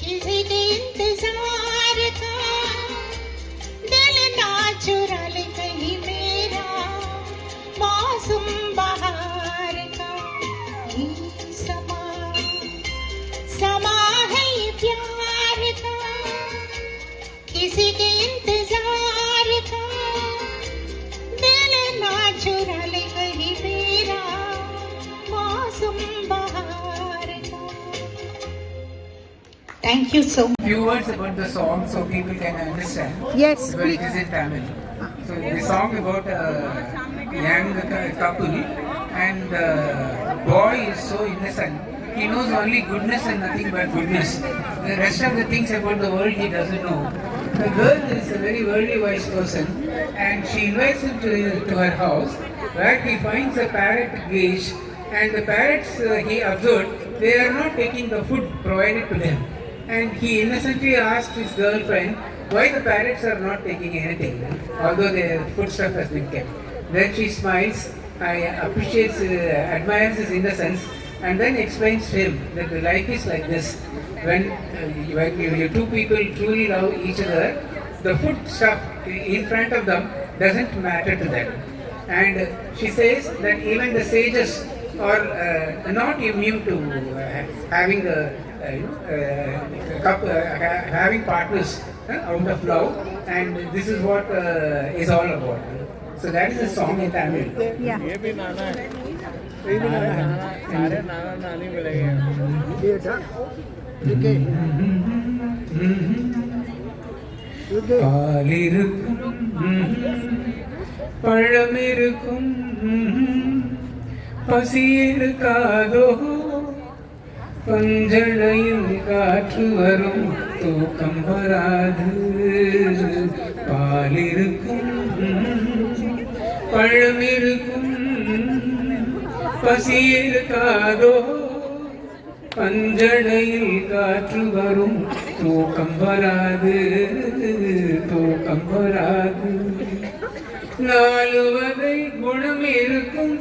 [SPEAKER 1] किसी के इंतजार का, दिल ना चुरा ले कहीं मेरा मौसम बहार का। ये समा है प्यार का, किसी के इंतजार का, दिल ना चुरा ले कहीं मेरा मौसम बहार का। Thank you so much.
[SPEAKER 15] Few words about the song so people can understand.
[SPEAKER 1] Yes,
[SPEAKER 15] because
[SPEAKER 1] please.
[SPEAKER 15] it is in Tamil. So the song about a young couple, and the boy is so innocent. He knows only goodness and nothing but goodness. The rest of the things about the world he doesn't know. The girl is a very worldly wise person, and she invites him to her house, where he finds a parrot cage, and the parrots he observed, they are not taking the food provided to them. And he innocently asked his girlfriend why the parrots are not taking anything, although their foodstuff has been kept. Then she smiles, appreciates, admires his innocence, and then explains to him that the life is like this. When you two people truly love each other, the food stuff in front of them doesn't matter to them. And she says that even the sages are not immune to having having partners out of love, and this is what is all about. So that is the song in Tamil.
[SPEAKER 1] Yeah.
[SPEAKER 6] ये भी नाना है, ये भी नाना है, सारे नाना नानी मिलेंगे। ये था, ठीक है।
[SPEAKER 15] பழமிருக்கும் பசியிருக்காதோ, பஞ்சணையில் காற்று வரும் தூக்கம் வராது. பாலிருக்கும் பழமிருக்கும் பசியிருக்காதோ, பஞ்சணையில் காற்று வரும் தூக்கம் வராது, தூக்கம் வராது. நாலு வகை குணம் இருக்கும்,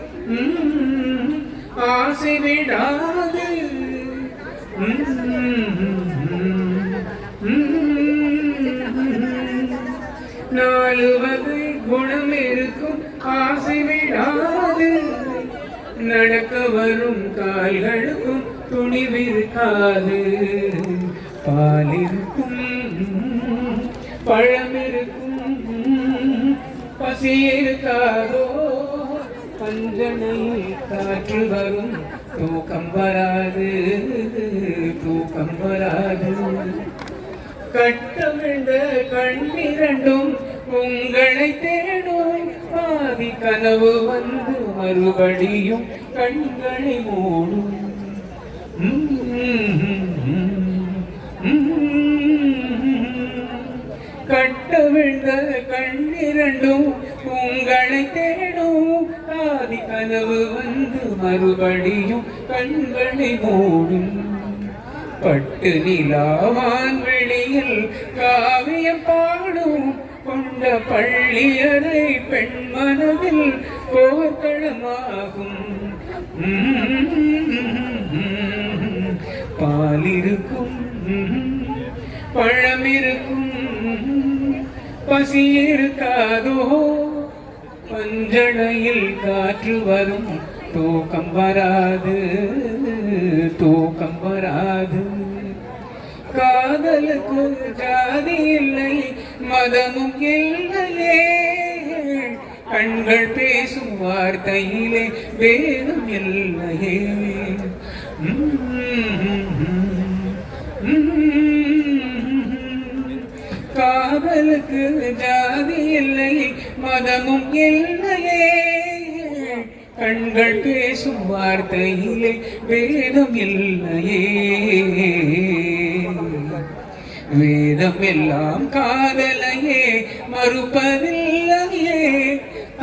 [SPEAKER 15] ஆசை விடாது. நாலு வகை குணம் இருக்கும், ஆசை விடாது. நடக்க வரும் கால்களுக்கும் துணிவிருக்காது. பாலிருக்கும் பழமிருக்கும் பசியிருக்காதோ, பஞ்சனையில் காற்று வரும் தூக்கம் வராது, தூக்கம் வராது. கட்டமிழ்ந்த கண்ணிரண்டும் உங்களை தேடும், பாதி கனவு வந்து மறுபடியும் கண்களை மூடும். கட்டவிழ்ந்த கண்ணிரண்டும் உங்களை தேடும், பாதி கனவு வந்து மறுபடியும் கண்களை மூடும். பட்டு நிலாவான் வெளியில் காவியம் பாடும், கொண்ட பள்ளியறை பெண் மனதில் போர்க்களமாகும். பாலிருக்கும் பழமிருக்கும் பசியிருக்காதோ, பஞ்சணையில் காற்று வரும் தூக்கம் வராது, தூக்கம் வராது. காதலுக்கு ஜாதி இல்லை, மதமும் இல்லையே, கண்கள் பேசும் வார்த்தையிலே வேதம் இல்லையே. காதலுக்கு ஜாதி இல்லை, மதமும் இல்லையே, கண்கள் பேசும் வார்த்தையிலே வேதம் இல்லையே. வேதம் எல்லாம் காதலையே மறுப்பதில்லையே,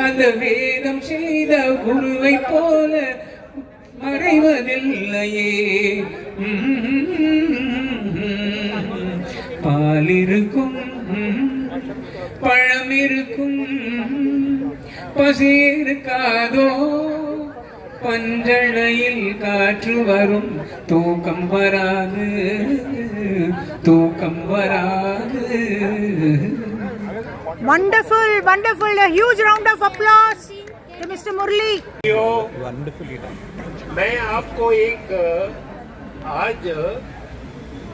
[SPEAKER 15] அந்த வேதம் செய்த குருவை போல மறைவதில்லையே. பாலிருக்கும் பழமிருக்கும் பசியிருக்காதோ, பஞ்சணையில் காற்று வரும் தூக்கம் வராது தூக்கம் வராது.
[SPEAKER 1] Wonderful, wonderful. A huge round of applause to Mr. Murli.
[SPEAKER 16] मैं आपको एक आज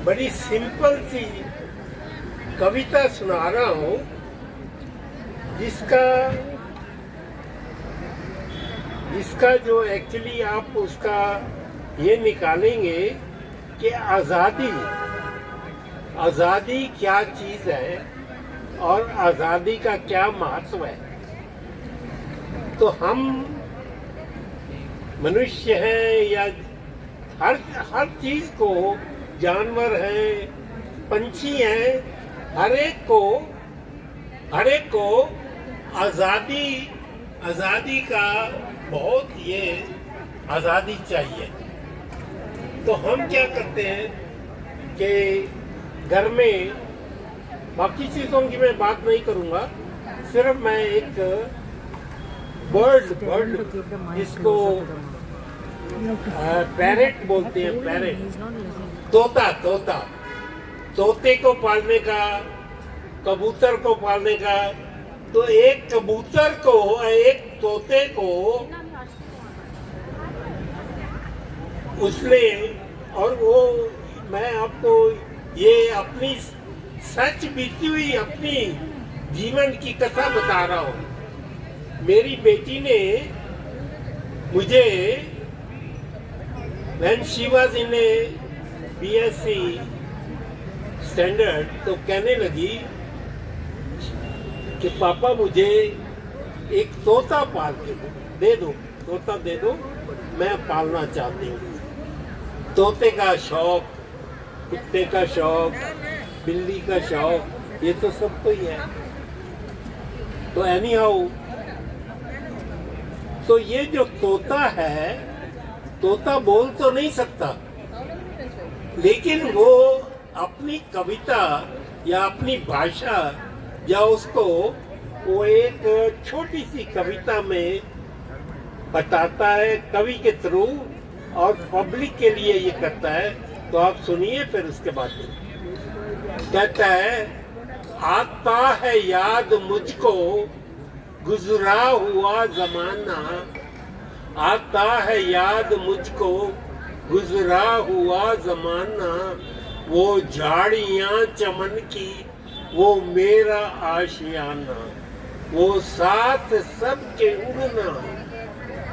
[SPEAKER 16] बड़ी सिंपल सी कविता सुना रहा हूँ जिसका जो एक्चुअली आप उसका ये निकालेंगे कि आज़ादी क्या चीज़ है और आज़ादी का क्या महत्व है। तो हम मनुष्य हैं या हर चीज़ को, जानवर हैं, पंछी हैं, हर एक को आज़ादी का बहुत ये आज़ादी चाहिए। तो हम क्या करते हैं कि घर में, बाकी चीज़ों की मैं बात नहीं करूँगा, सिर्फ मैं एक बर्ड इसको पैरेट बोलते हैं, पैरेट, तोते को पालने का, कबूतर को पालने का। तो एक कबूतर को, एक तोते को उसने, और वो मैं आपको ये अपनी सच बीती हुई अपनी जीवन की कथा बता रहा हूँ। मेरी बेटी ने मुझे when she was in a BSc standard तो कहने लगी कि पापा मुझे एक तोता पाल के दे दो, तोता दे दो, मैं पालना चाहती हूँ। तोते का शौक, कुत्ते का शौक, बिल्ली का शौक, ये तो सबको ही है। तो एनी हाउ, तो ये जो तोता है, तोता बोल तो नहीं सकता, लेकिन वो अपनी कविता या अपनी भाषा या उसको वो एक छोटी सी कविता में बताता है कवि के थ्रू, और पब्लिक के लिए ये करता है। तो आप सुनिए फिर उसके बाद कहता है, आता है याद मुझको गुजरा हुआ जमाना, आता है याद मुझको गुजरा हुआ जमाना, वो झाड़ियाँ चमन की वो मेरा आशियाना, वो साथ सबके उड़ना,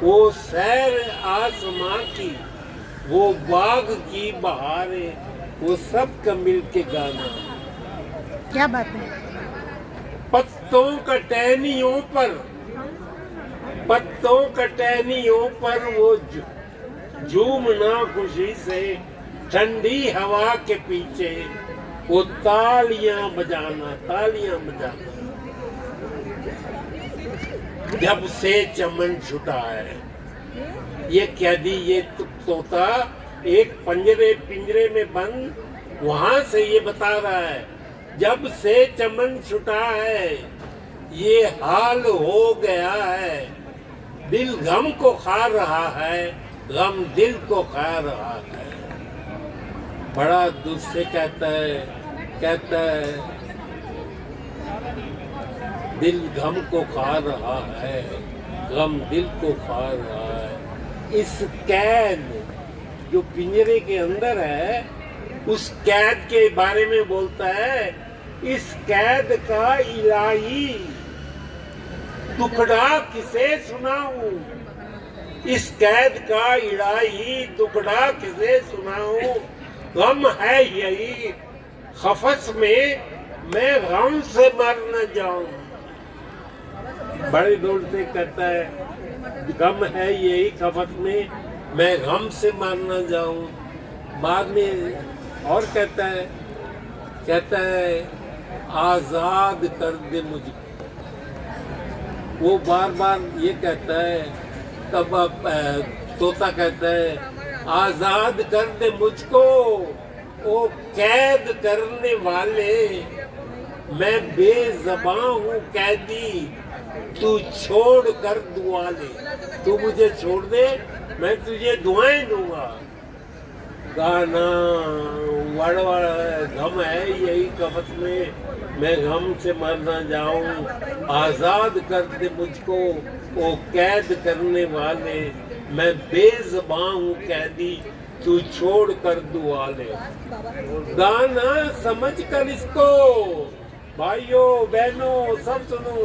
[SPEAKER 16] वो सैर आसमां की, वो बाग की बहारें, वो सबका मिलके गाना।
[SPEAKER 1] क्या बात है।
[SPEAKER 16] पत्तों का टहनियों पर वो झूमना खुशी से, ठंडी हवा के पीछे वो तालियां बजाना। जब से चमन छुटा है, ये कैदी, ये तोता एक पिंजरे में बंद, वहां से ये बता रहा है, जब से चमन छुटा है ये हाल हो गया है, दिल गम को खा रहा है, गम दिल को खा रहा है। बड़ा दुख से कहता है दिल गम को खा रहा है, गम दिल को खा रहा है। इस कैद जो पिंजरे के अंदर है, उस कैद के बारे में बोलता है, इस कैद का इलाही टुकड़ा किसे सुनाऊं, इस कैद का इलाही टुकड़ा किसे सुनाऊं, गम है यही खफस में मैं गम से मर न जाऊं। बड़े जोर से कहता है, गम है यही खफस में मैं गम से मर न जाऊं। बाद में और कहता है आजाद कर दे मुझे। वो बार बार ये कहता है, तब तोता कहता है आजाद कर दे मुझको, ओ कैद करने वाले, मैं बेज़बां हूँ कैदी, तू छोड़ कर दुआ ले। तू मुझे छोड़ दे, मैं तुझे दुआएं दूंगा। गाना वड़ गम है यही कफस में, मैं गम से मर न जाऊं। आजाद कर दे मुझको ओ कैद करने वाले, मैं बेज़बां हूँ कैदी तू छोड़ कर दुआ ले। गाना समझ कर इसको भाइयों बहनों सब सुनो,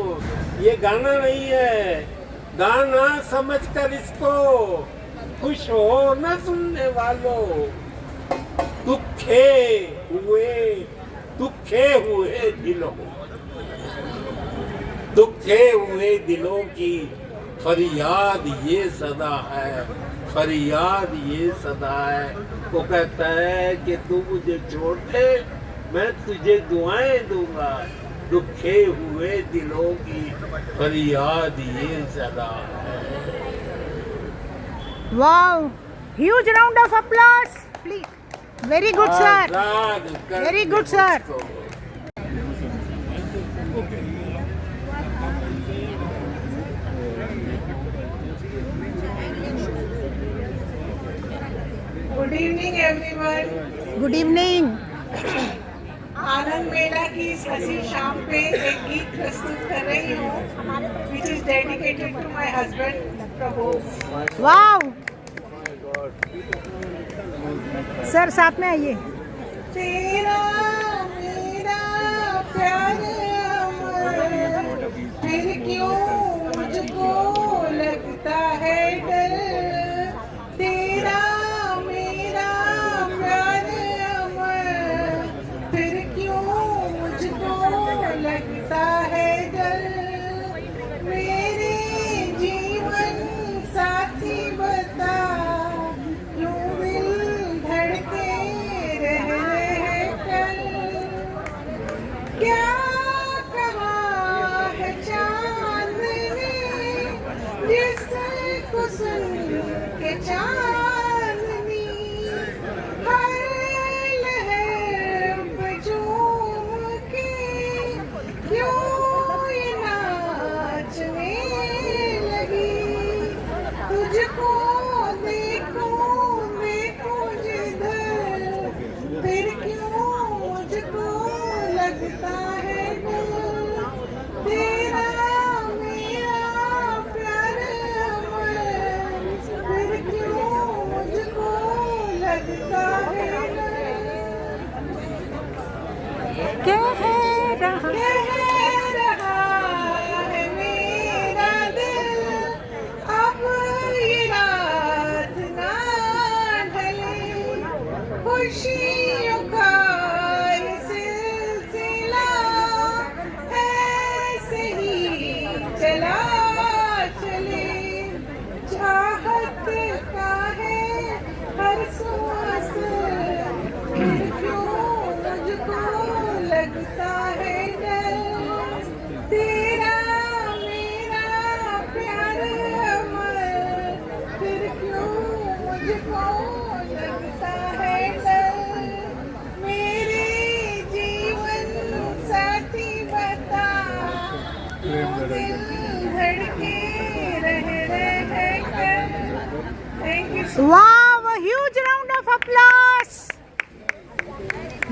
[SPEAKER 16] ये गाना नहीं है, गाना समझ कर इसको। खुश हो न सुनने वालों, दुखे हुए दिलों, दुखे हुए दिलों की फरियाद ये सदा है, फरियाद ये सदा है। वो कहता है कि तू मुझे छोड़ दे, मैं तुझे दुआएं दूंगा। दुखे हुए दिलों की फरियाद ये सदा है।
[SPEAKER 1] Wow! Huge round of applause, please. Very good, sir. Very good, sir.
[SPEAKER 2] Good evening everyone.
[SPEAKER 1] Good evening.
[SPEAKER 2] आनंद मेला की इस हसी शाम पे एक गीत प्रस्तुत कर रही हूँ, which is dedicated to my husband प्रभोज।
[SPEAKER 1] Wow! Sir साथ में आइए।
[SPEAKER 2] तेरा मेरा प्यार अमर, फिर क्यों मुझको लगता है डर। तेरा मेरा प्यार अमर, फिर क्यों मुझको लगता है डर। मेरे जीवन साथी बता, क्यों दिल धड़के रह कर। क्या कहा है चांद ने जिसको सुन के चांदनी हर लहर पे झूम के क्यों ये नाचने लगी। तुझको देखूं देखूं जिधर, फिर क्यों मुझको लगता है डर। तेरा मेरा प्यार अमर, फिर क्यों मुझको लगता है डर।
[SPEAKER 1] कह
[SPEAKER 2] रहा है मेरा दिल, अब ये रात ना ढले। खुशियों का ये सिलसिला ऐसे ही चला चले। चाहत का है हर सांस, फिर क्यों मुझको लगता है डर। तेरा मेरा प्यार अमर, फिर क्यों मुझको लगता है डर। मेरे जीवन साथी बता, क्यों दिल धड़के रह कर। Thank you.
[SPEAKER 1] Wow! A huge round of applause.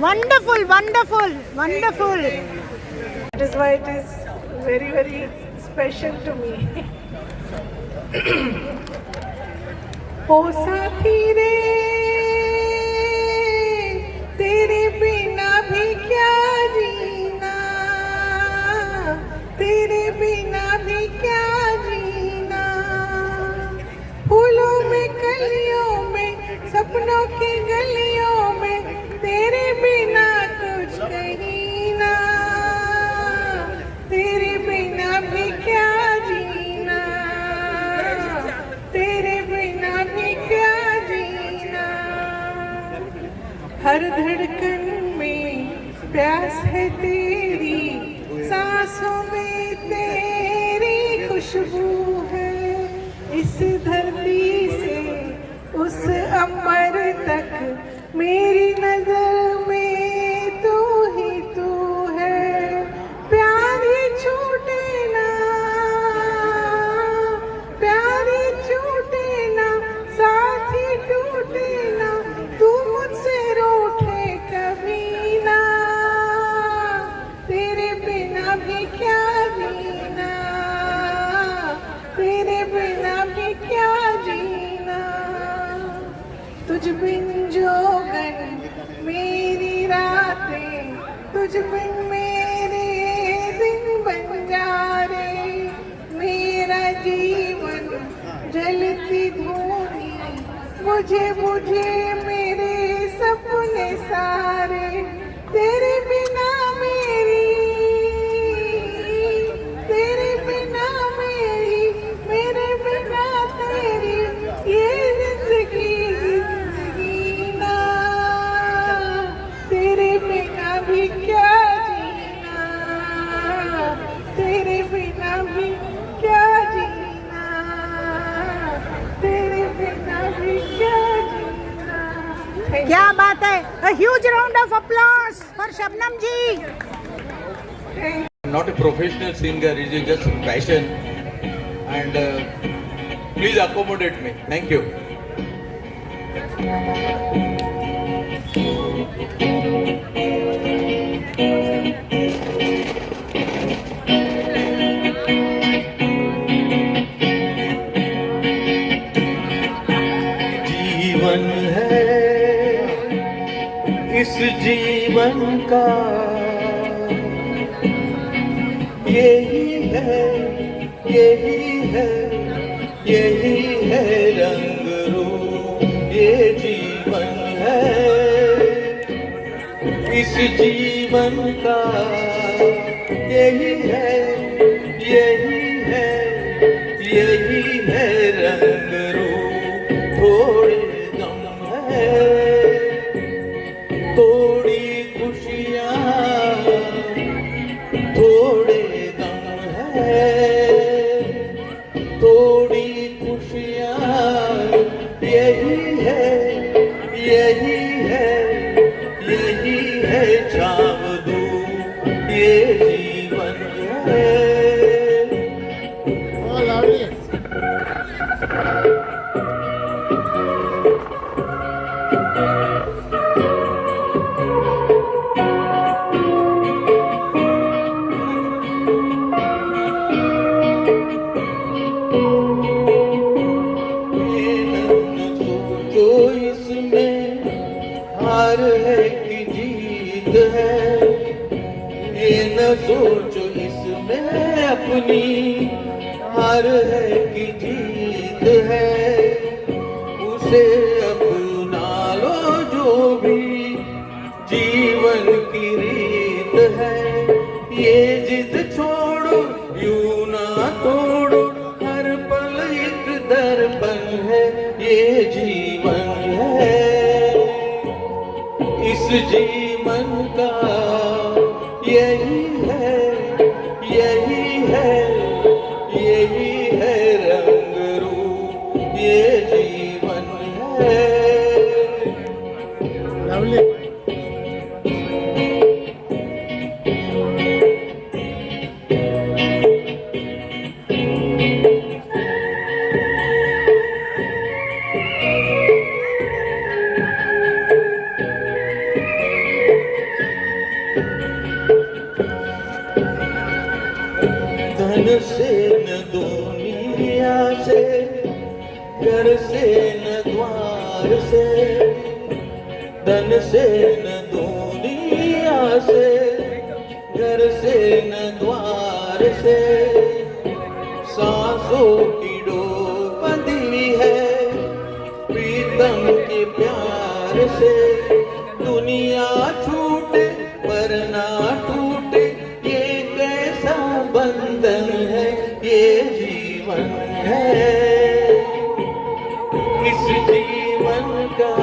[SPEAKER 1] Wonderful, wonderful, wonderful.
[SPEAKER 2] That is why it is very, very special to me. ओ साथी रे, तेरे बिना भी क्या जीना, तेरे बिना भी क्या जीना। फूलों में कलियों में सपनों की गलियों में, तेरे बिना कुछ कहीं ना। तेरे बिना भी क्या जीना, तेरे बिना भी क्या जीना। हर धड़कन में प्यास है तेरी, सांसों में तेरी खुशबू है। इस धरती से उस अंबर तक, मेरी नजर में तू ही तू है। प्यारी छूटे ना, प्यारी छूटे ना, तुझ बिन जोगन मेरी रातें, तुझ बिन मेरे दिन बन जा रे, मेरा जीवन जलती धूनी, मुझे बुझे मेरे सपने सारे, तेरे बिना मेरी, तेरे बिना मेरी, मेरे बिना तेरी, ये जिंदगी जिंदगी ना, तेरे बिना भी क्या जीना, तेरे बिना भी क्या जीना, तेरे बिना भी क्या जीना।
[SPEAKER 1] क्या बात है! A huge round of applause for Shabnam ji.
[SPEAKER 9] Not a professional singer, it is just passion, and please accommodate me. Thank you.
[SPEAKER 17] जीवन है इस जीवन का, यही है, यही है, यही है रंग रूप, ये जीवन है इस जीवन का, यही है, यही है, यही है रंग रूप, थोड़े दम है, थोड़ी खुशियाँ, थोड़े दम है, थोड़ी खुशियाँ, यही है, यही है, यही है छाव दूँ, ये जीवन है। जो इसमें हार है कि जीत है, ये न सोचो इसमें अपनी हार है कि जीत है, उसे अपना लो जो भी जीवन की रीत है, ये जिद छोड़ो यूं ना तोड़ो, हर पल एक दर्पण है, ये जीवन है इस जीवन का, यही है, यही है, यही है रंग रूप, ये जीवन है। धन से न दुनिया से, घर से न द्वार से, धन से न दुनिया से, घर से न द्वार से, सांसों की डोर बंधी है प्रीतम के प्यार से, दुनिया छूटे पर ना टूटे, ये कैसा बंधन है, ये जीवन है इस जीवन का,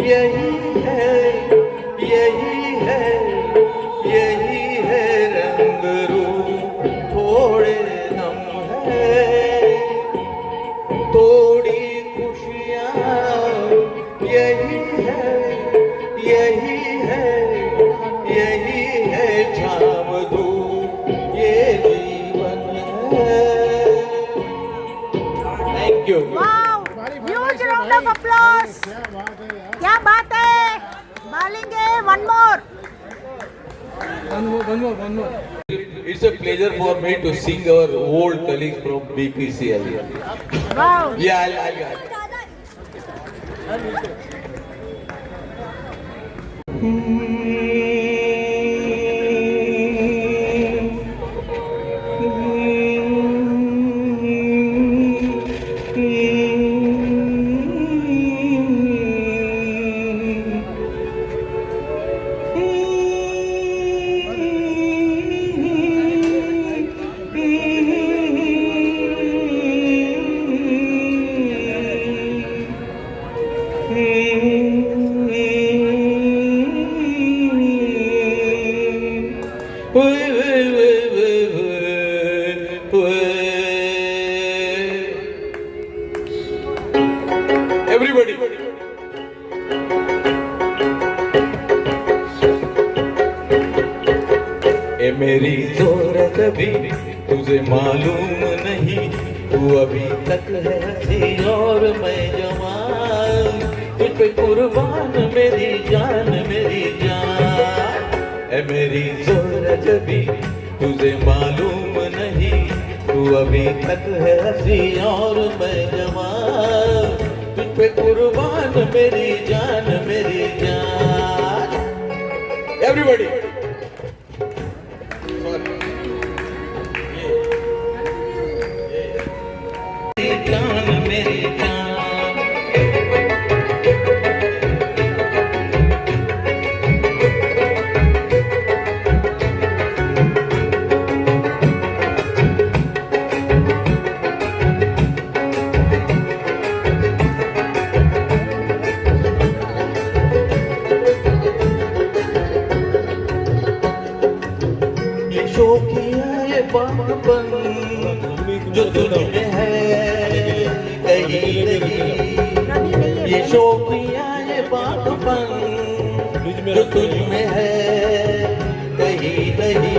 [SPEAKER 17] यही है, यही है, यही है रंग रूप, थोड़े दम है, थोड़ी खुशियाँ, यही है, यही है, यही है छाव धूप, ये जीवन है। Thank you.
[SPEAKER 1] Wow! Huge round of applause. क्या बात है! बालेंगे one more.
[SPEAKER 9] One more. It's a pleasure for me to sing our old colleagues from BPCL.
[SPEAKER 1] Wow!
[SPEAKER 9] Yeah,
[SPEAKER 17] Everybody. ए मेरी ज़रूरत भी तुझे मालूम नहीं, तू अभी तक है हंसी और मैं जवान, तुझ पे कुर्बान मेरी जान मेरी जान। ए मेरी ज़रूरत भी तुझे मालूम नहीं, तू अभी तक है हंसी और मैं जवान, तुझ पे कुर्बान मेरी जान मेरी जान। एवरीबॉडी जान मेरी जान। ये शौकिया ये बापन जो तुझ में है कहीं नहीं, ये शौकिया ये बापन जो तुझ में है कहीं नहीं,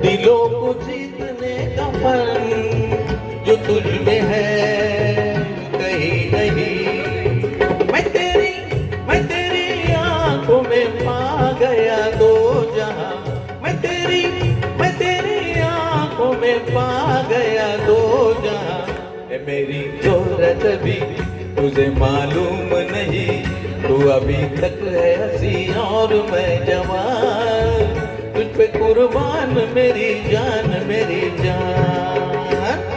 [SPEAKER 17] दिलों को जीतने का फन जो तुझ में है कहीं नहीं। मैं तेरी आंखों में पा गया दो जहां, मैं तेरी आंखों में पा गया दो जहां। ए मेरी ज़रूरत भी तुझे मालूम नहीं, तू अभी तक है हंसी और मैं जवान, तुझ पे कुर्बान मेरी जान मेरी जान।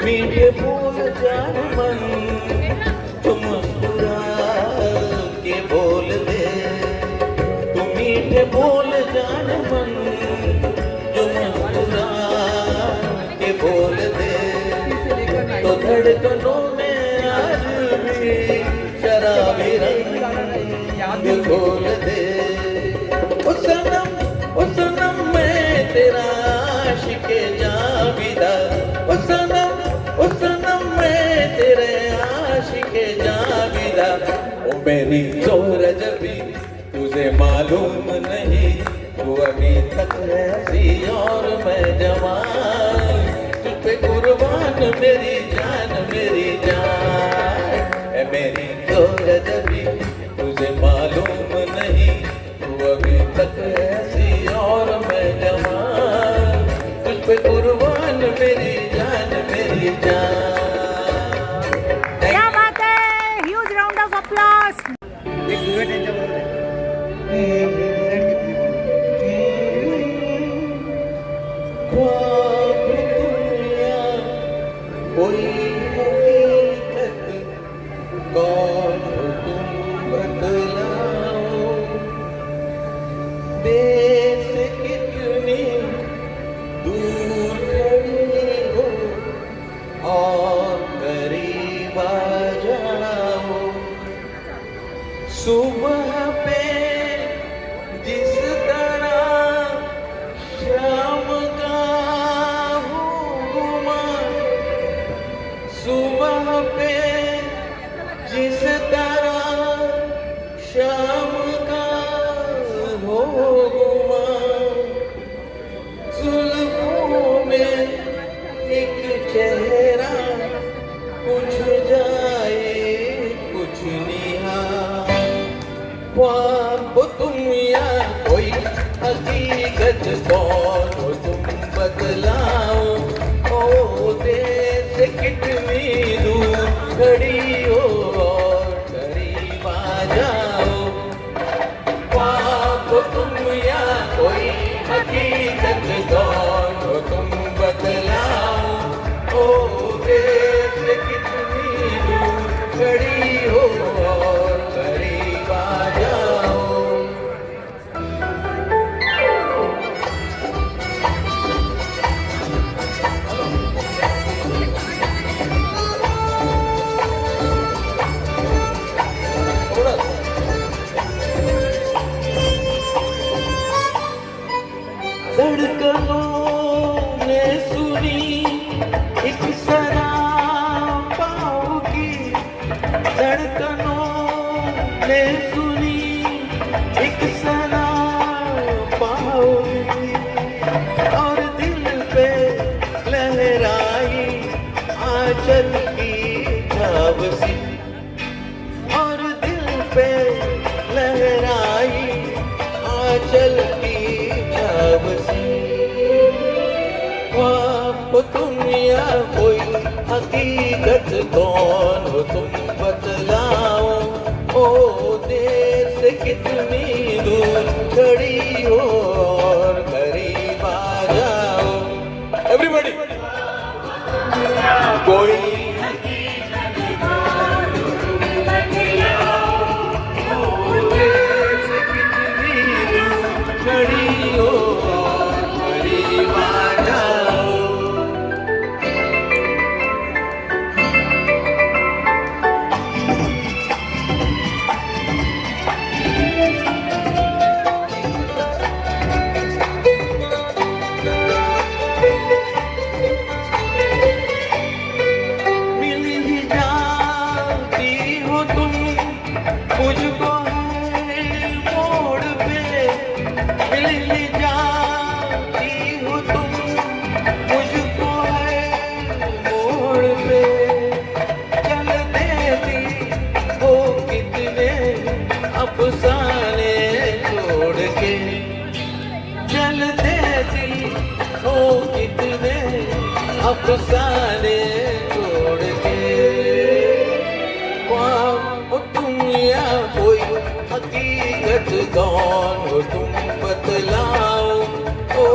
[SPEAKER 17] मीठे बोल जान मन तू मुस्कुरा के बोल दे, तू मीठे बोल जान मन जो मुस्कुरा के बोल दे, तो धड़कनों में आज भी शराबी रंग खोल दे। ओ सनम मैं तेरा आशिक़े जाविदा, ओ सनम मैं तेरे आशिक़े जाविदा। ओ मेरी ज़रूरत भी तुझे मालूम नहीं, तू अभी तक है हंसी और मैं जवान, तुझ पे कुर्बान मेरी जान मेरी जान। ए मेरी ज़रूरत भी तुझे मालूम नहीं, तू अभी तक है हंसी और मैं जवान, तुझ पे कुर्बान मेरी जान मेरी जान।
[SPEAKER 18] क्या बात है, ह्यूज राउंड ऑफ अप्लॉज।
[SPEAKER 17] ख्वाब दुनिया कोई हकीकत कौन हो तुम बतलाओ, देश कितनी दूर खड़ी हो और करीब आ जाओ, सुबह पे जिस तरह शाम का हुक्म कौन हो तुम बतलाओ, ओ देर से कितनी दूर खड़ी हो और करीब आ जाओ। ख्वाब हो तुम या कोई हकीकत, कौन हो तुम बतलाओ, ओ देर से कितनी दूर खड़ी हो और करीब आ जाओ। धड़कनों ने सुनी एक सराब पाँव की, धड़कनों ने सुनी एक सराब पाँव की, और दिल पे लहराई आंचल की छाव सी, और दिल पे लहराई आंचल की छाव सी। ख्वाब हो तुम या कोई हकीकत, कौन हो तुम बतलाओ, ओ देर से कितनी दूर खड़ी हो और करीब आ जाओ। एवरीबॉडी कोई खड़ी हो और करीब आ जाओ। मिल ही जाती हो तुम मुझको है मोड़ पे, मिल ही जाती हो तुम मुझको है मोड़ पे, चल देती हो कितने अफसाने छोड़ के, चल देती हो कितने अफसाने छोड़ के। ख्वाब हो तुम या कोई हकीकत, कौन हो तुम बतलाओ, ओ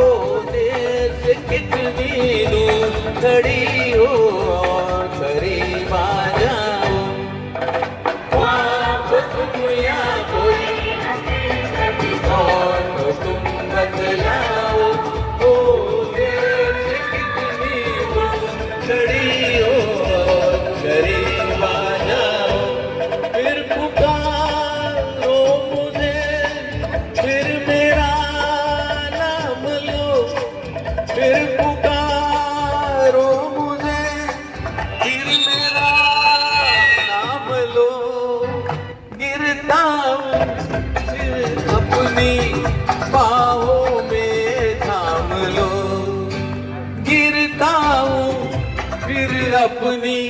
[SPEAKER 17] देर से कितनी दूर खड़ी हो और करीब आ जाओ। ख्वाब हो तुम या कोई हकीकत, कौन हो तुम बतलाओ, ओ देर से कितनी दूर खड़ी हो और करीब आ जाओ। फिर पुकारो मुझे, फिर मेरा नाम लो, फिर पुकारो मुझे, फिर मेरा नाम लो। गिरता हूँ फिर अपनी बाहों में थाम लो, गिरता हूँ फिर अपनी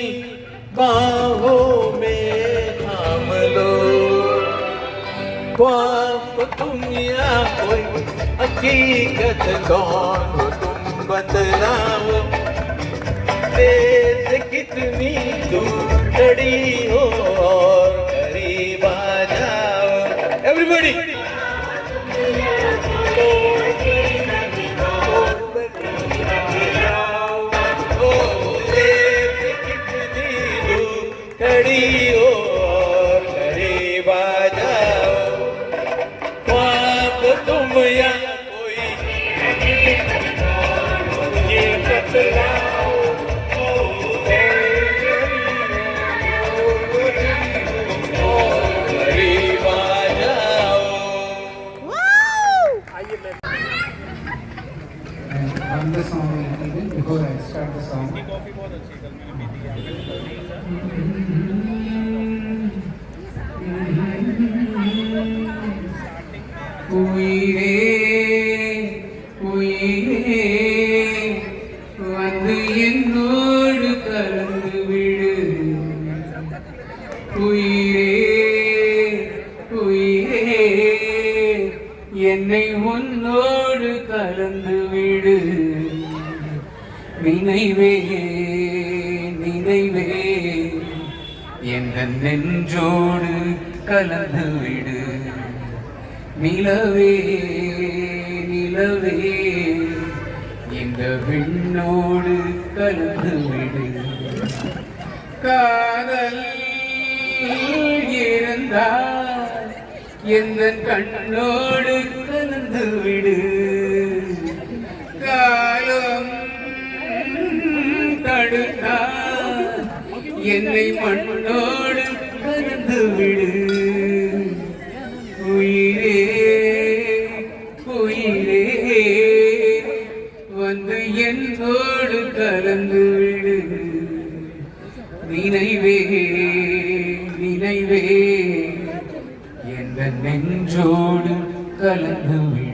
[SPEAKER 17] बाहों में थाम लो। ख्वाब तुम या कोई हकीकत, कौन हो तुम बतलाओ, देर से कितनी दूर खड़ी हो और करीब आ जाओ। एवरीबॉडी खड़ी हो और करीब आ जाओ। ख्वाब तुम या कोई ये बतलाओ, करीब आ जाओ।
[SPEAKER 15] Run the song a little bit before I start the song. உயிரே வந்து என்னோடு கலந்து விடு, உயிரே என்னை உன்னோடு கலந்து விடு நினைவே நினைவே எந்த நெஞ்சோடு கலந்து விடு நிலவே நிலவே இந்த விண்ணோடு கலந்து விடு காதல் இருந்தால் எந்த கண்ணோடு கலந்து விடு காலம் தடுத்தால் என்னை மண்ணோடு கலந்து விடு உயிரே உயிரே வந்து என்னோடு கலந்து விடு நினைவே நினைவே எந்த நெஞ்சோடு கலந்து விடு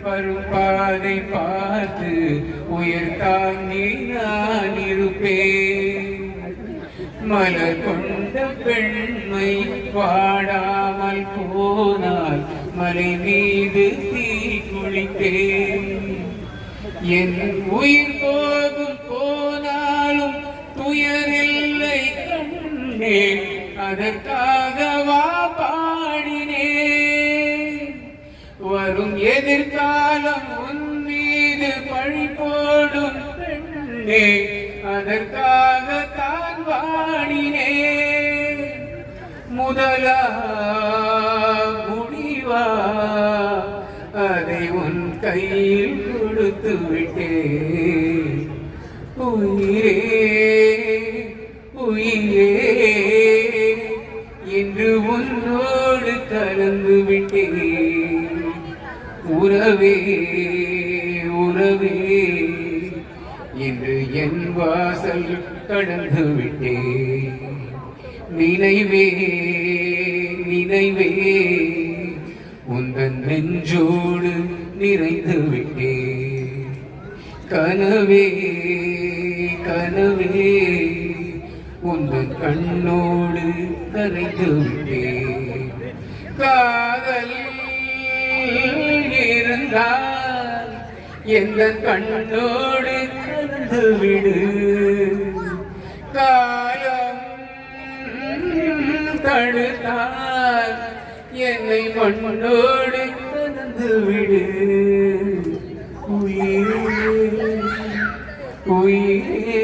[SPEAKER 15] பருப்பாதை பார்த்து உயிர் தாங்கி நான் இருப்பேன் மலர் கொண்ட பெண்மை வாடாமல் போனால் மலை மீது தீ குளிப்பேன் என் உயிர் போகும் போனாலும் துயரில்லை கண்டேன் அதற்காகவா பாடினேன் வரும் எதிர்காலம் உன் மீது பழி போடும் பெண்ணே அதற்காக தான் வாடினேன் முதலா முடிவா அதை உன் கையில் கொடுத்து விட்டேன் உயிரே உயிரே என்று உன்னோடு கலந்து விட்டேன் உறவே உறவே என்று என் வாசல் கடந்து விட்டேன் நினைவே நினைவே உந்தன் நெஞ்சோடு நிறைந்து விட்டேன் கனவே கனவே உந்தன் கண்ணோடு கரைந்து விட்டேன் காதல் இருந்தால் எந்த கண்ணோடு கலந்து விடு காலம் தடுத்தால் என்னை மண்ணோடு கலந்து விடு உயிரே உயிரே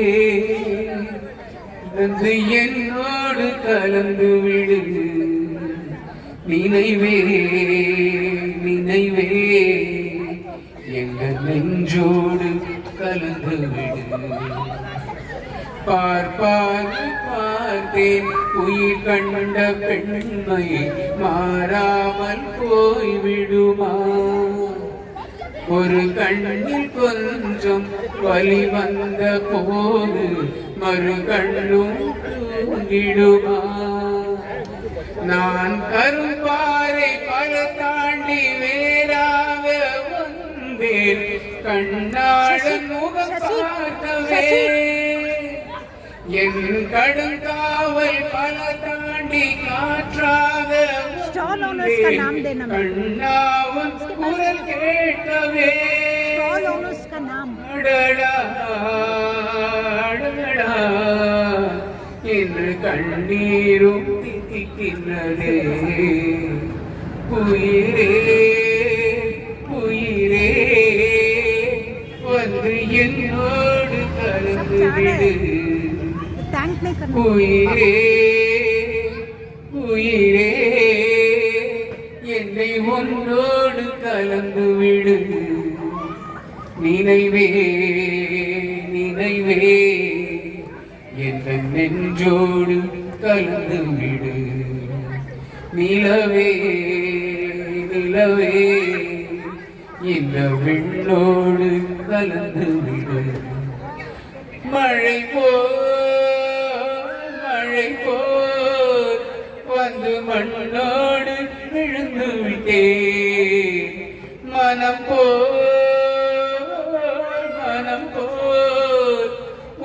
[SPEAKER 15] வந்து என்னோடு கலந்து விடு நினைவே நினைவே எங்கள் நெஞ்சோடு கலந்து விடு பார்ப்பார் பார்த்தேன் உயிர் கண்ட பெண்மை மாறாமல் போய்விடுமா ஒரு கண்ணில் கொஞ்சம் வலி வந்த போது மறு கண்ணும் தூங்கிடுமா நான் கருப்பாறை பல தாண்டி வேறாக வந்தேன் கண்ணாளன் முகம் பார்க்கவே என் கடுங்காவல் பல தாண்டி காற்றாக கண்ணாவன் குரல் கேட்கவே அடடா அடடா என்று கண்ணீரும் தித்திக்கின்றதே உயிரே உயிரே வந்து என்னோடு கலந்து விடு உயிரே உயிரே என்னை உன்னோடு கலந்து விடு நினைவே நினைவே எந்த நெஞ்சோடு கலந்து விடு நிலவே நிலவே இந்த விண்ணோடு கலந்து விடு மழை போல் வந்து மண்ணோடு விழுந்து விட்டே மனம் போல்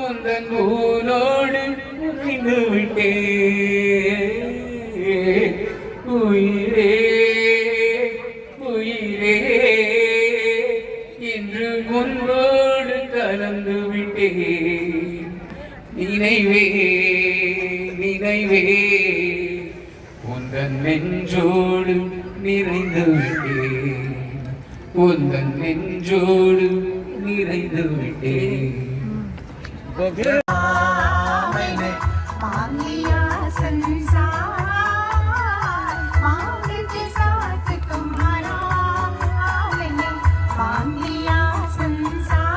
[SPEAKER 15] உந்தன் ஊனோடு நிறைந்து விட்டே உயிரே உயிரே இன்று உன்னோடு கலந்து விட்டே நினைவே நினைவே உந்தன் நெஞ்சோடு நிறைந்து விட்டேன் உந்தன் நெஞ்சோடு நிறைந்து விட்டேன்
[SPEAKER 4] मैंने मांग लिया संसार मांग के साथ तुम्हारा मैंने मांग लिया संसार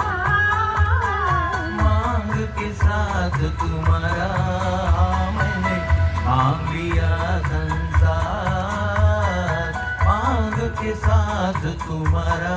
[SPEAKER 17] मांग के साथ तुम्हारा मैंने मांग लिया संसार मांग के साथ तुम्हारा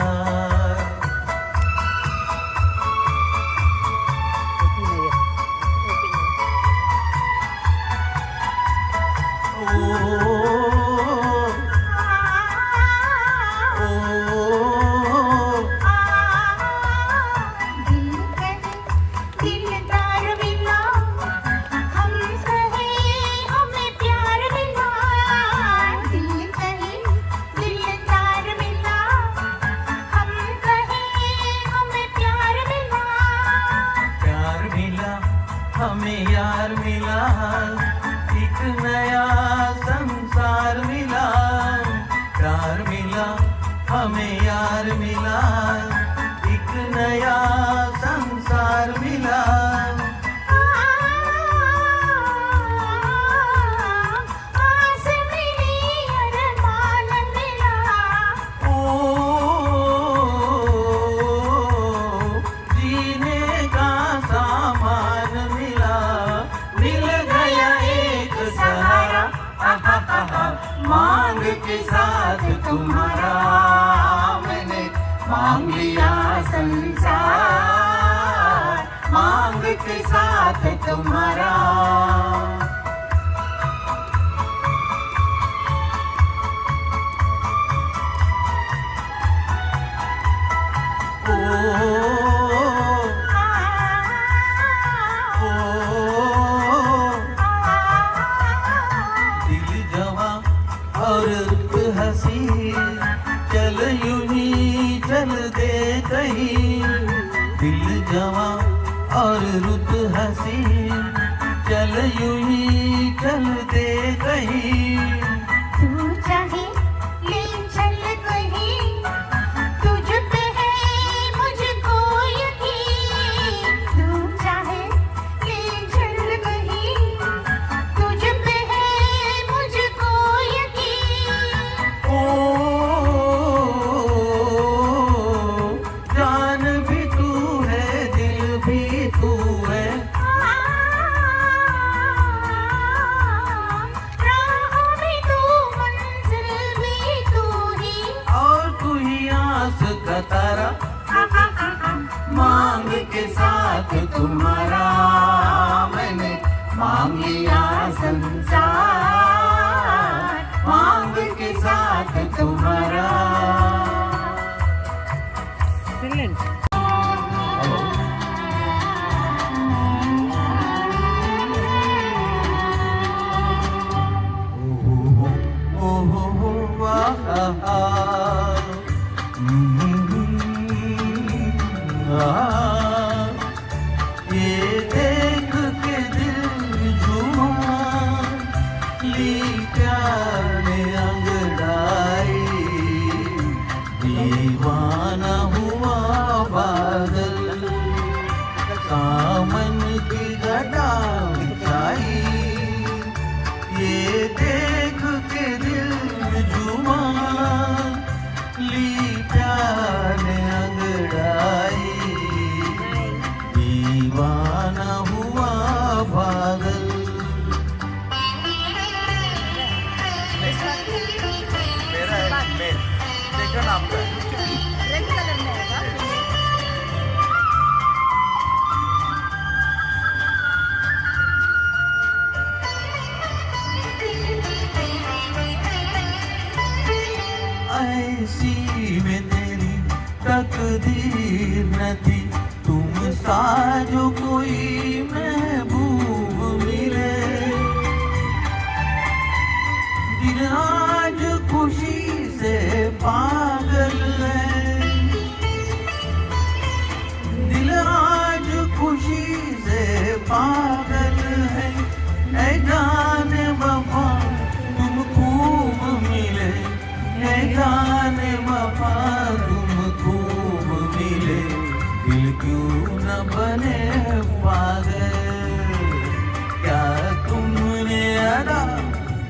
[SPEAKER 17] हमें यार मिला एक नया संसार मिला प्यार मिला हमें यार मिला एक नया संसार मिला मांग के साथ तुम्हारा मैंने मांग लिया संसार मांग के साथ तुम्हारा और हंसी चल यूं ही चल दे कहीं दिल जवां और रुत हंसी चल यूं ही चल दे कहीं
[SPEAKER 4] तू चाहे ले चल कहीं तुझ पे है मुझको यकीन तू चाहे ले चल कहीं तुझ पे है मुझको
[SPEAKER 17] जान भी तू है दिल भी तू है
[SPEAKER 4] राह भी तू मंजिल भी तू ही
[SPEAKER 17] और तू ही आस का तारा मांग के साथ तुम्हारा मैंने मांग लिया संसार मांग के साथ तुम्हारा ये देख के दिल झूमा ली प्यार ने अंगड़ाई दीवाना हुआ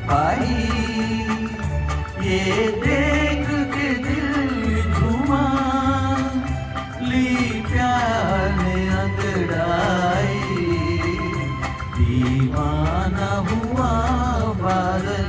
[SPEAKER 17] पाई, ये देख के दिल झूमा, ली प्यार ने अंगड़ाई, दीवाना हुआ बादल।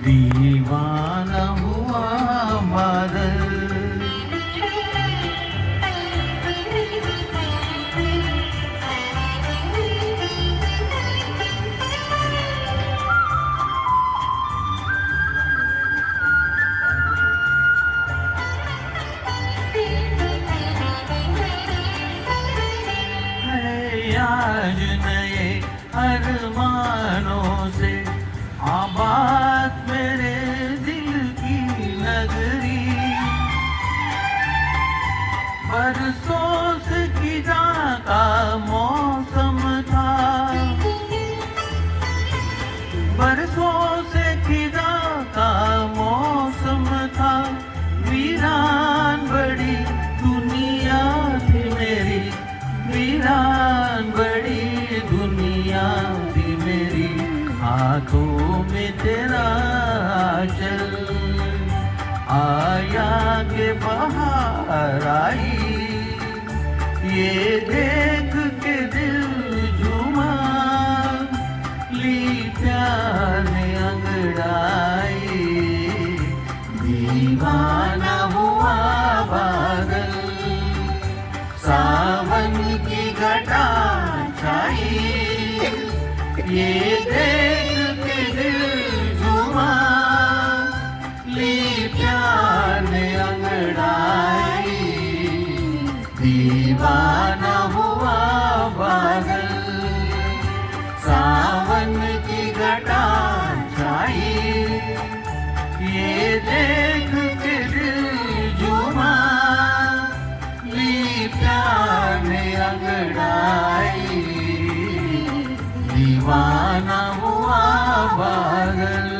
[SPEAKER 17] दीवाना हुआ बादल। आज नए अरमानों से आबाद मेरे दिल की नगरी, बरसों से खिजा का मौसम था, बरसों से खिजा का मौसम था, वीरान बड़ी दुनिया थी मेरी, वीरान बड़ी दुनिया थी मेरी, हाथों में तेरा चल आया के बाहर आई, ये देख के दिल झूमा, ली प्यार ने अंगड़ाई, दीवाना हुआ बादल, सावन की घटा छाई, ये देख के दिल झूमा, ली प्यार ने अंगड़ाई, दीवाना हुआ बादल, सावन की घटा छाई, ये देख के दिल झूमा, ली प्यार ने अंगड़ाई, दीवाना हुआ बादल।